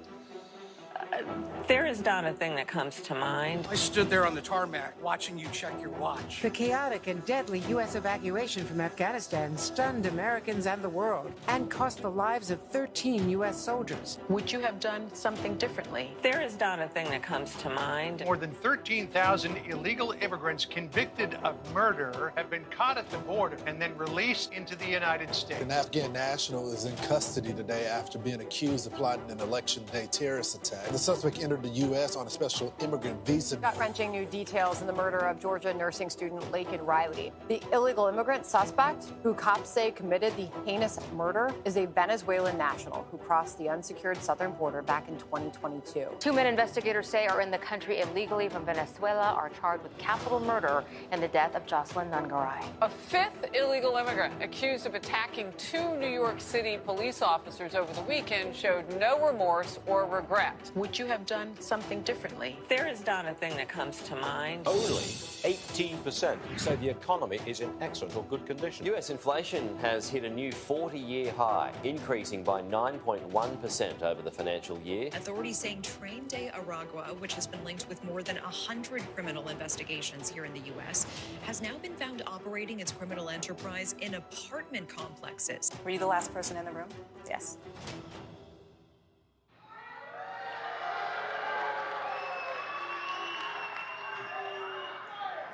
There is not a thing that comes to mind. I stood there on the tarmac watching you check your watch. The chaotic and deadly U.S. evacuation from Afghanistan stunned Americans and the world and cost the lives of 13 U.S. soldiers. Would you have done something differently? There is not a thing that comes to mind. More than 13,000 illegal immigrants convicted of murder have been caught at the border and then released into the United States. An Afghan national is in custody today after being accused of plotting an election day terrorist attack. The suspect entered the U.S. on a special immigrant visa. Gut-wrenching new details in the murder of Georgia nursing student Laken Riley. The illegal immigrant suspect, who cops say committed the heinous murder, is a Venezuelan national who crossed the unsecured southern border back in 2022. 2 men investigators say are in the country illegally from Venezuela are charged with capital murder in the death of Jocelyn Nungaray. A fifth illegal immigrant accused of attacking 2 New York City police officers over the weekend showed no remorse or regret. Would you have done something differently? There is not a thing that comes to mind. Only 18% say the economy is in excellent or good condition. US inflation has hit a new 40-year high, increasing by 9.1% over the financial year. Authorities saying Train de Aragua, which has been linked with more than 100 criminal investigations here in the U.S., has now been found operating its criminal enterprise in apartment complexes. Were you the last person in the room? Yes.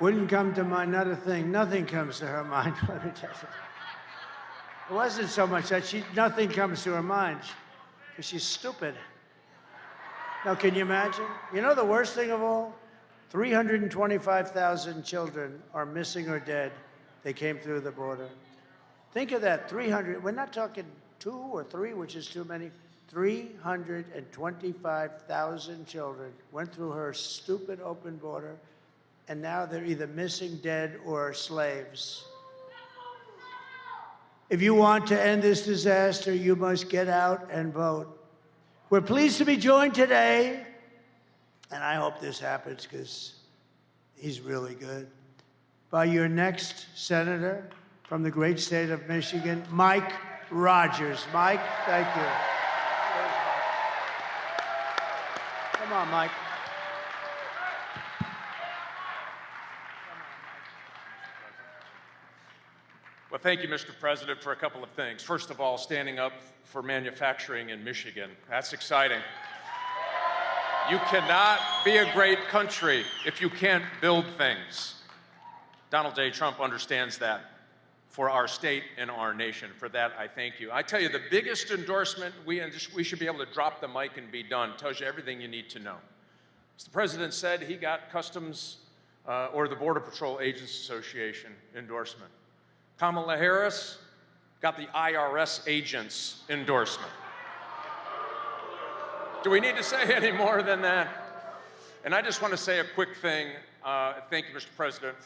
Wouldn't come to mind, not a thing. Nothing comes to her mind. Let me tell you. It wasn't so much that nothing comes to her mind, because she's stupid. Now, can you imagine? You know the worst thing of all? 325,000 children are missing or dead. They came through the border. Think of that, 300. We're not talking 2 or 3, which is too many. 325,000 children went through her stupid open border, and now they're either missing, dead, or slaves. If you want to end this disaster, you must get out and vote. We're pleased to be joined today, and I hope this happens because he's really good, by your next senator from the great state of Michigan, Mike Rogers. Mike, thank you. Come on, Mike. Well, thank you, Mr. President, for a couple of things. First of all, standing up for manufacturing in Michigan. That's exciting. You cannot be a great country if you can't build things. Donald J. Trump understands that for our state and our nation. For that, I thank you. I tell you, the biggest endorsement, we should be able to drop the mic and be done. Tells you everything you need to know. As the president said, he got Customs or the Border Patrol Agents Association endorsement. Kamala Harris got the IRS agents endorsement. Do we need to say any more than that? And I just want to say a quick thing. Thank you, Mr. President,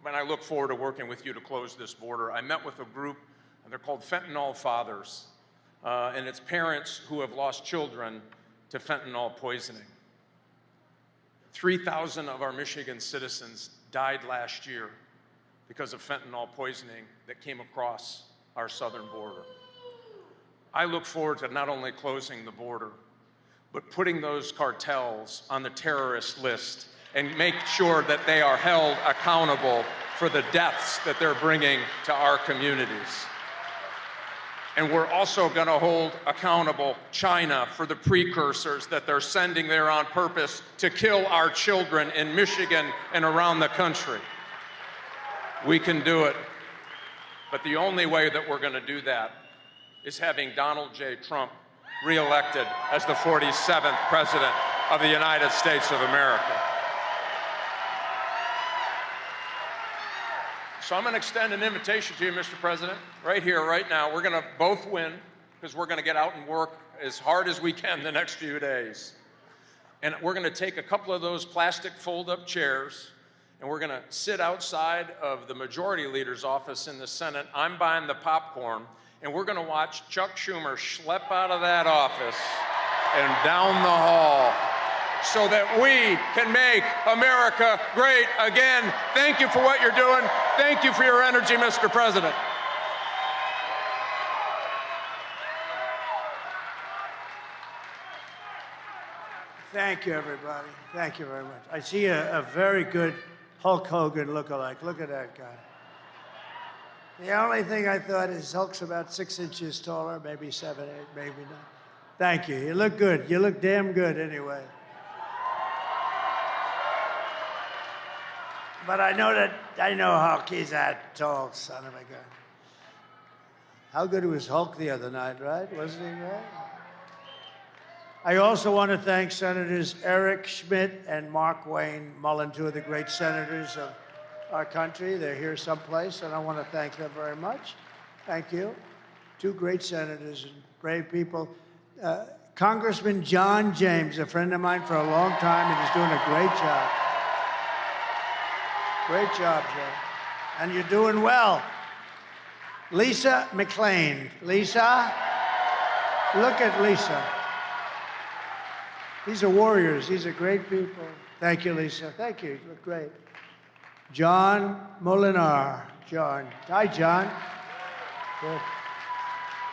and I look forward to working with you to close this border. I met with a group, and they're called Fentanyl Fathers, and it's parents who have lost children to fentanyl poisoning. 3,000 of our Michigan citizens died last year because of fentanyl poisoning that came across our southern border. I look forward to not only closing the border, but putting those cartels on the terrorist list and make sure that they are held accountable for the deaths that they're bringing to our communities. And we're also going to hold accountable China for the precursors that they're sending there on purpose to kill our children in Michigan and around the country. We can do it. But the only way that we're going to do that is having Donald J. Trump reelected as the 47th President of the United States of America. So I'm going to extend an invitation to you, Mr. President, right here, right now. We're going to both win because we're going to get out and work as hard as we can the next few days. And we're going to take a couple of those plastic fold-up chairs, and we're going to sit outside of the Majority Leader's office in the Senate. I'm buying the popcorn, and we're going to watch Chuck Schumer schlep out of that office and down the hall so that we can make America great again. Thank you for what you're doing. Thank you for your energy, Mr. President. Thank you, everybody. Thank you very much. I see a very good Hulk Hogan lookalike. Look at that guy. The only thing I thought is Hulk's about 6 inches taller, maybe 7, 8, maybe not. Thank you. You look good. You look damn good anyway. But I know Hulk. He's that tall son of a gun. How good was Hulk the other night, right? Wasn't he, right? I also want to thank Senators Eric Schmidt and Mark Wayne Mullen, two of the great senators of our country. They're here someplace, and I want to thank them very much. Thank you. Two great senators and brave people. Congressman John James, a friend of mine for a long time, and he's doing a great job. Great job, Joe. And you're doing well. Lisa McClain. Lisa, look at Lisa. These are warriors. These are great people. Thank you, Lisa. Thank you. You look great. John Molinar. John. Hi, John. Good.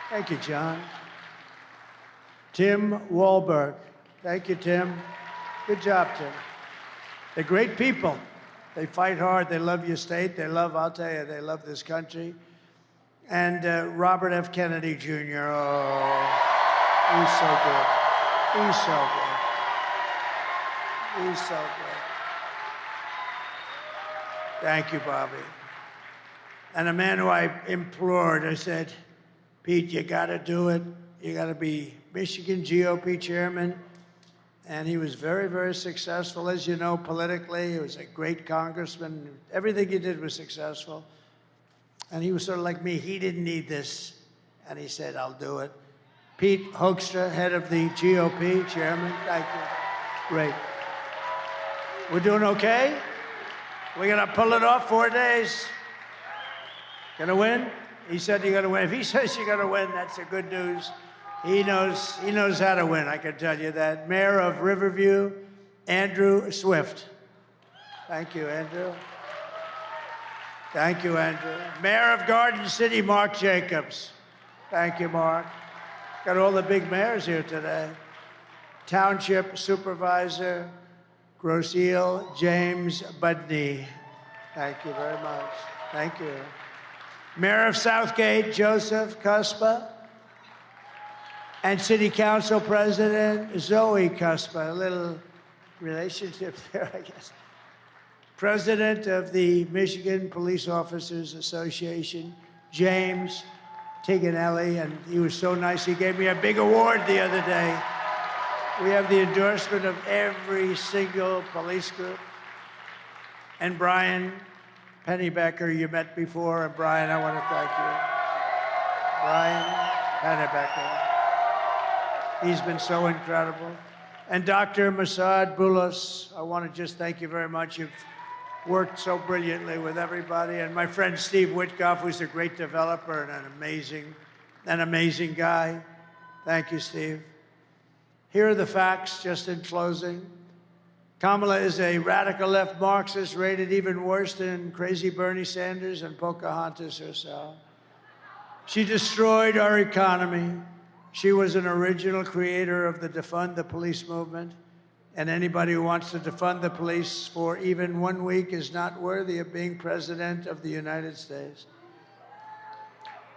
Thank you, John. Tim Wahlberg. Thank you, Tim. Good job, Tim. They're great people. They fight hard. They love your state. They love, I'll tell you, they love this country. And Robert F. Kennedy Jr. Oh, he's so good. He's so good. He's so good. Thank you, Bobby. And a man who I implored, I said, Pete, you got to do it. You got to be Michigan GOP chairman. And he was very, very successful, as you know, politically. He was a great congressman. Everything he did was successful. And he was sort of like me. He didn't need this. And he said, I'll do it. Pete Hoekstra, head of the GOP, chairman. Thank you. Great. We're doing okay? We're going to pull it off 4 days. Going to win? He said you're going to win. If he says you're going to win, that's the good news. He knows how to win, I can tell you that. Mayor of Riverview, Andrew Swift. Thank you, Andrew. Thank you, Andrew. Mayor of Garden City, Mark Jacobs. Thank you, Mark. Got all the big mayors here today. Township Supervisor, Grosse Ile, James Budney. Thank you very much. Thank you. Mayor of Southgate, Joseph Cuspa, and City Council President Zoe Cuspa. A little relationship there, I guess. President of the Michigan Police Officers Association, James Tiganelli, and he was so nice. He gave me a big award the other day. We have the endorsement of every single police group. And Brian Pennybecker, you met before, and Brian, I want to thank you. Brian Pennybecker. He's been so incredible. And Dr. Masad Boulos, I want to just thank you very much. You've worked so brilliantly with everybody. And my friend Steve Witkoff, who's a great developer and an amazing guy. Thank you, Steve. Here are the facts, just in closing. Kamala is a radical left Marxist, rated even worse than crazy Bernie Sanders and Pocahontas herself. She destroyed our economy. She was an original creator of the Defund the Police movement. And anybody who wants to defund the police for even 1 week is not worthy of being president of the United States.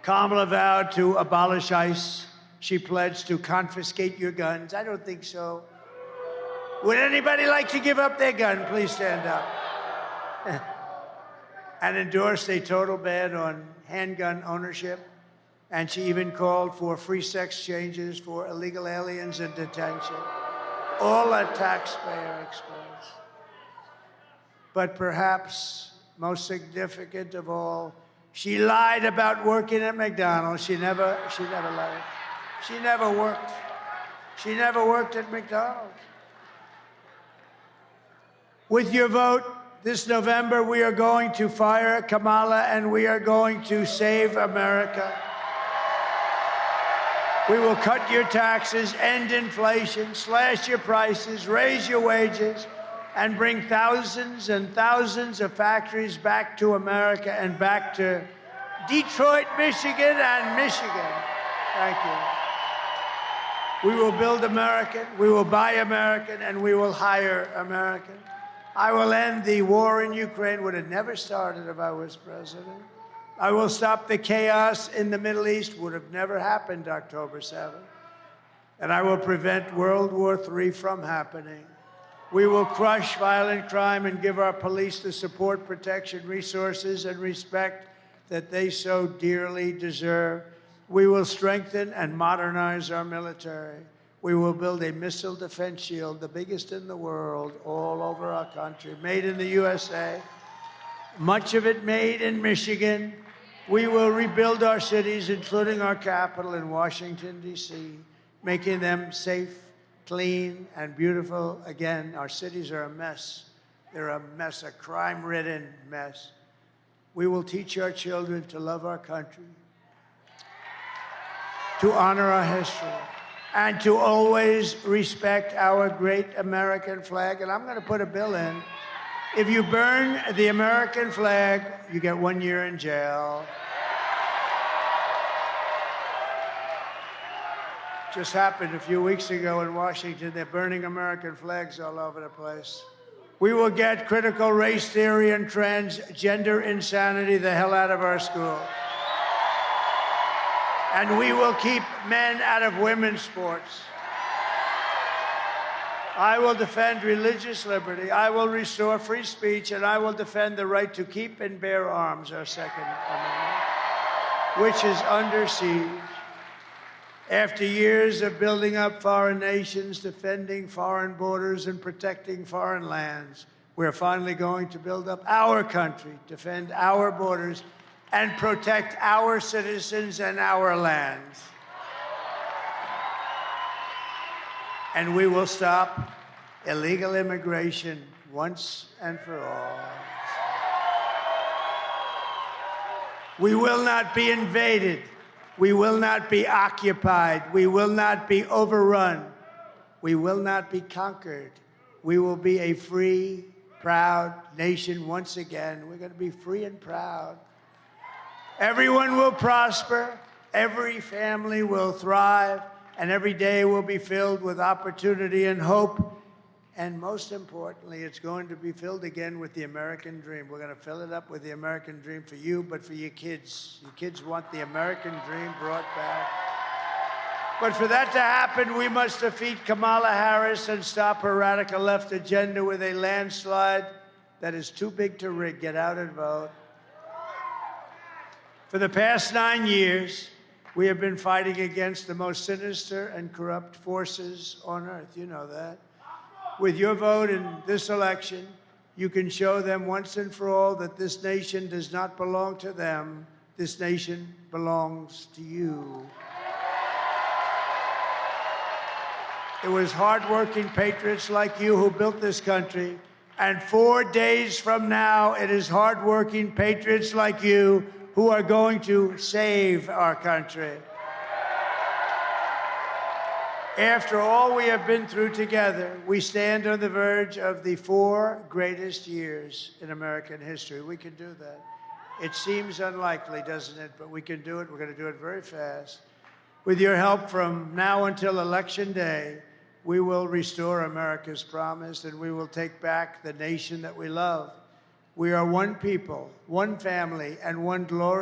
Kamala vowed to abolish ICE. She pledged to confiscate your guns. I don't think so. Would anybody like to give up their gun? Please stand up. And endorsed a total ban on handgun ownership. And she even called for free sex changes for illegal aliens in detention. All at taxpayer expense. But perhaps most significant of all, she lied about working at McDonald's. She never lied. She never worked. She never worked at McDonald's. With your vote this November, we are going to fire Kamala and we are going to save America. We will cut your taxes, end inflation, slash your prices, raise your wages, and bring thousands and thousands of factories back to America and back to Detroit, Michigan, and Michigan. Thank you. We will build American, we will buy American, and we will hire American. I will end the war in Ukraine. Would have never started if I was president. I will stop the chaos in the Middle East. Would have never happened October 7th. And I will prevent World War III from happening. We will crush violent crime and give our police the support, protection, resources, and respect that they so dearly deserve. We will strengthen and modernize our military. We will build a missile defense shield, the biggest in the world, all over our country, made in the USA, much of it made in Michigan. We will rebuild our cities, including our capital in Washington, D.C., making them safe, clean, and beautiful again. Our cities are a mess. They're a mess, a crime-ridden mess. We will teach our children to love our country, to honor our history, and to always respect our great American flag. And I'm going to put a bill in. If you burn the American flag, you get 1 year in jail. Just happened a few weeks ago in Washington. They're burning American flags all over the place. We will get critical race theory and transgender insanity the hell out of our schools. And we will keep men out of women's sports. I will defend religious liberty. I will restore free speech, and I will defend the right to keep and bear arms, our Second Amendment, which is under siege. After years of building up foreign nations, defending foreign borders, and protecting foreign lands, we're finally going to build up our country, defend our borders, and protect our citizens and our lands. And we will stop illegal immigration once and for all. We will not be invaded. We will not be occupied. We will not be overrun. We will not be conquered. We will be a free, proud nation once again. We're going to be free and proud. Everyone will prosper. Every family will thrive. And every day will be filled with opportunity and hope. And most importantly, it's going to be filled again with the American dream. We're going to fill it up with the American dream for you, but for your kids. Your kids want the American dream brought back. But for that to happen, we must defeat Kamala Harris and stop her radical left agenda with a landslide that is too big to rig. Get out and vote. For the past 9 years, we have been fighting against the most sinister and corrupt forces on earth. You know that. With your vote in this election, you can show them once and for all that this nation does not belong to them. This nation belongs to you. It was hardworking patriots like you who built this country. And 4 days from now, it is hardworking patriots like you who are going to save our country. After all we have been through together, we stand on the verge of the 4 greatest years in American history. We can do that. It seems unlikely, doesn't it? But we can do it. We're going to do it very fast. With your help from now until Election Day, we will restore America's promise, and we will take back the nation that we love. We are one people, one family, and one glorious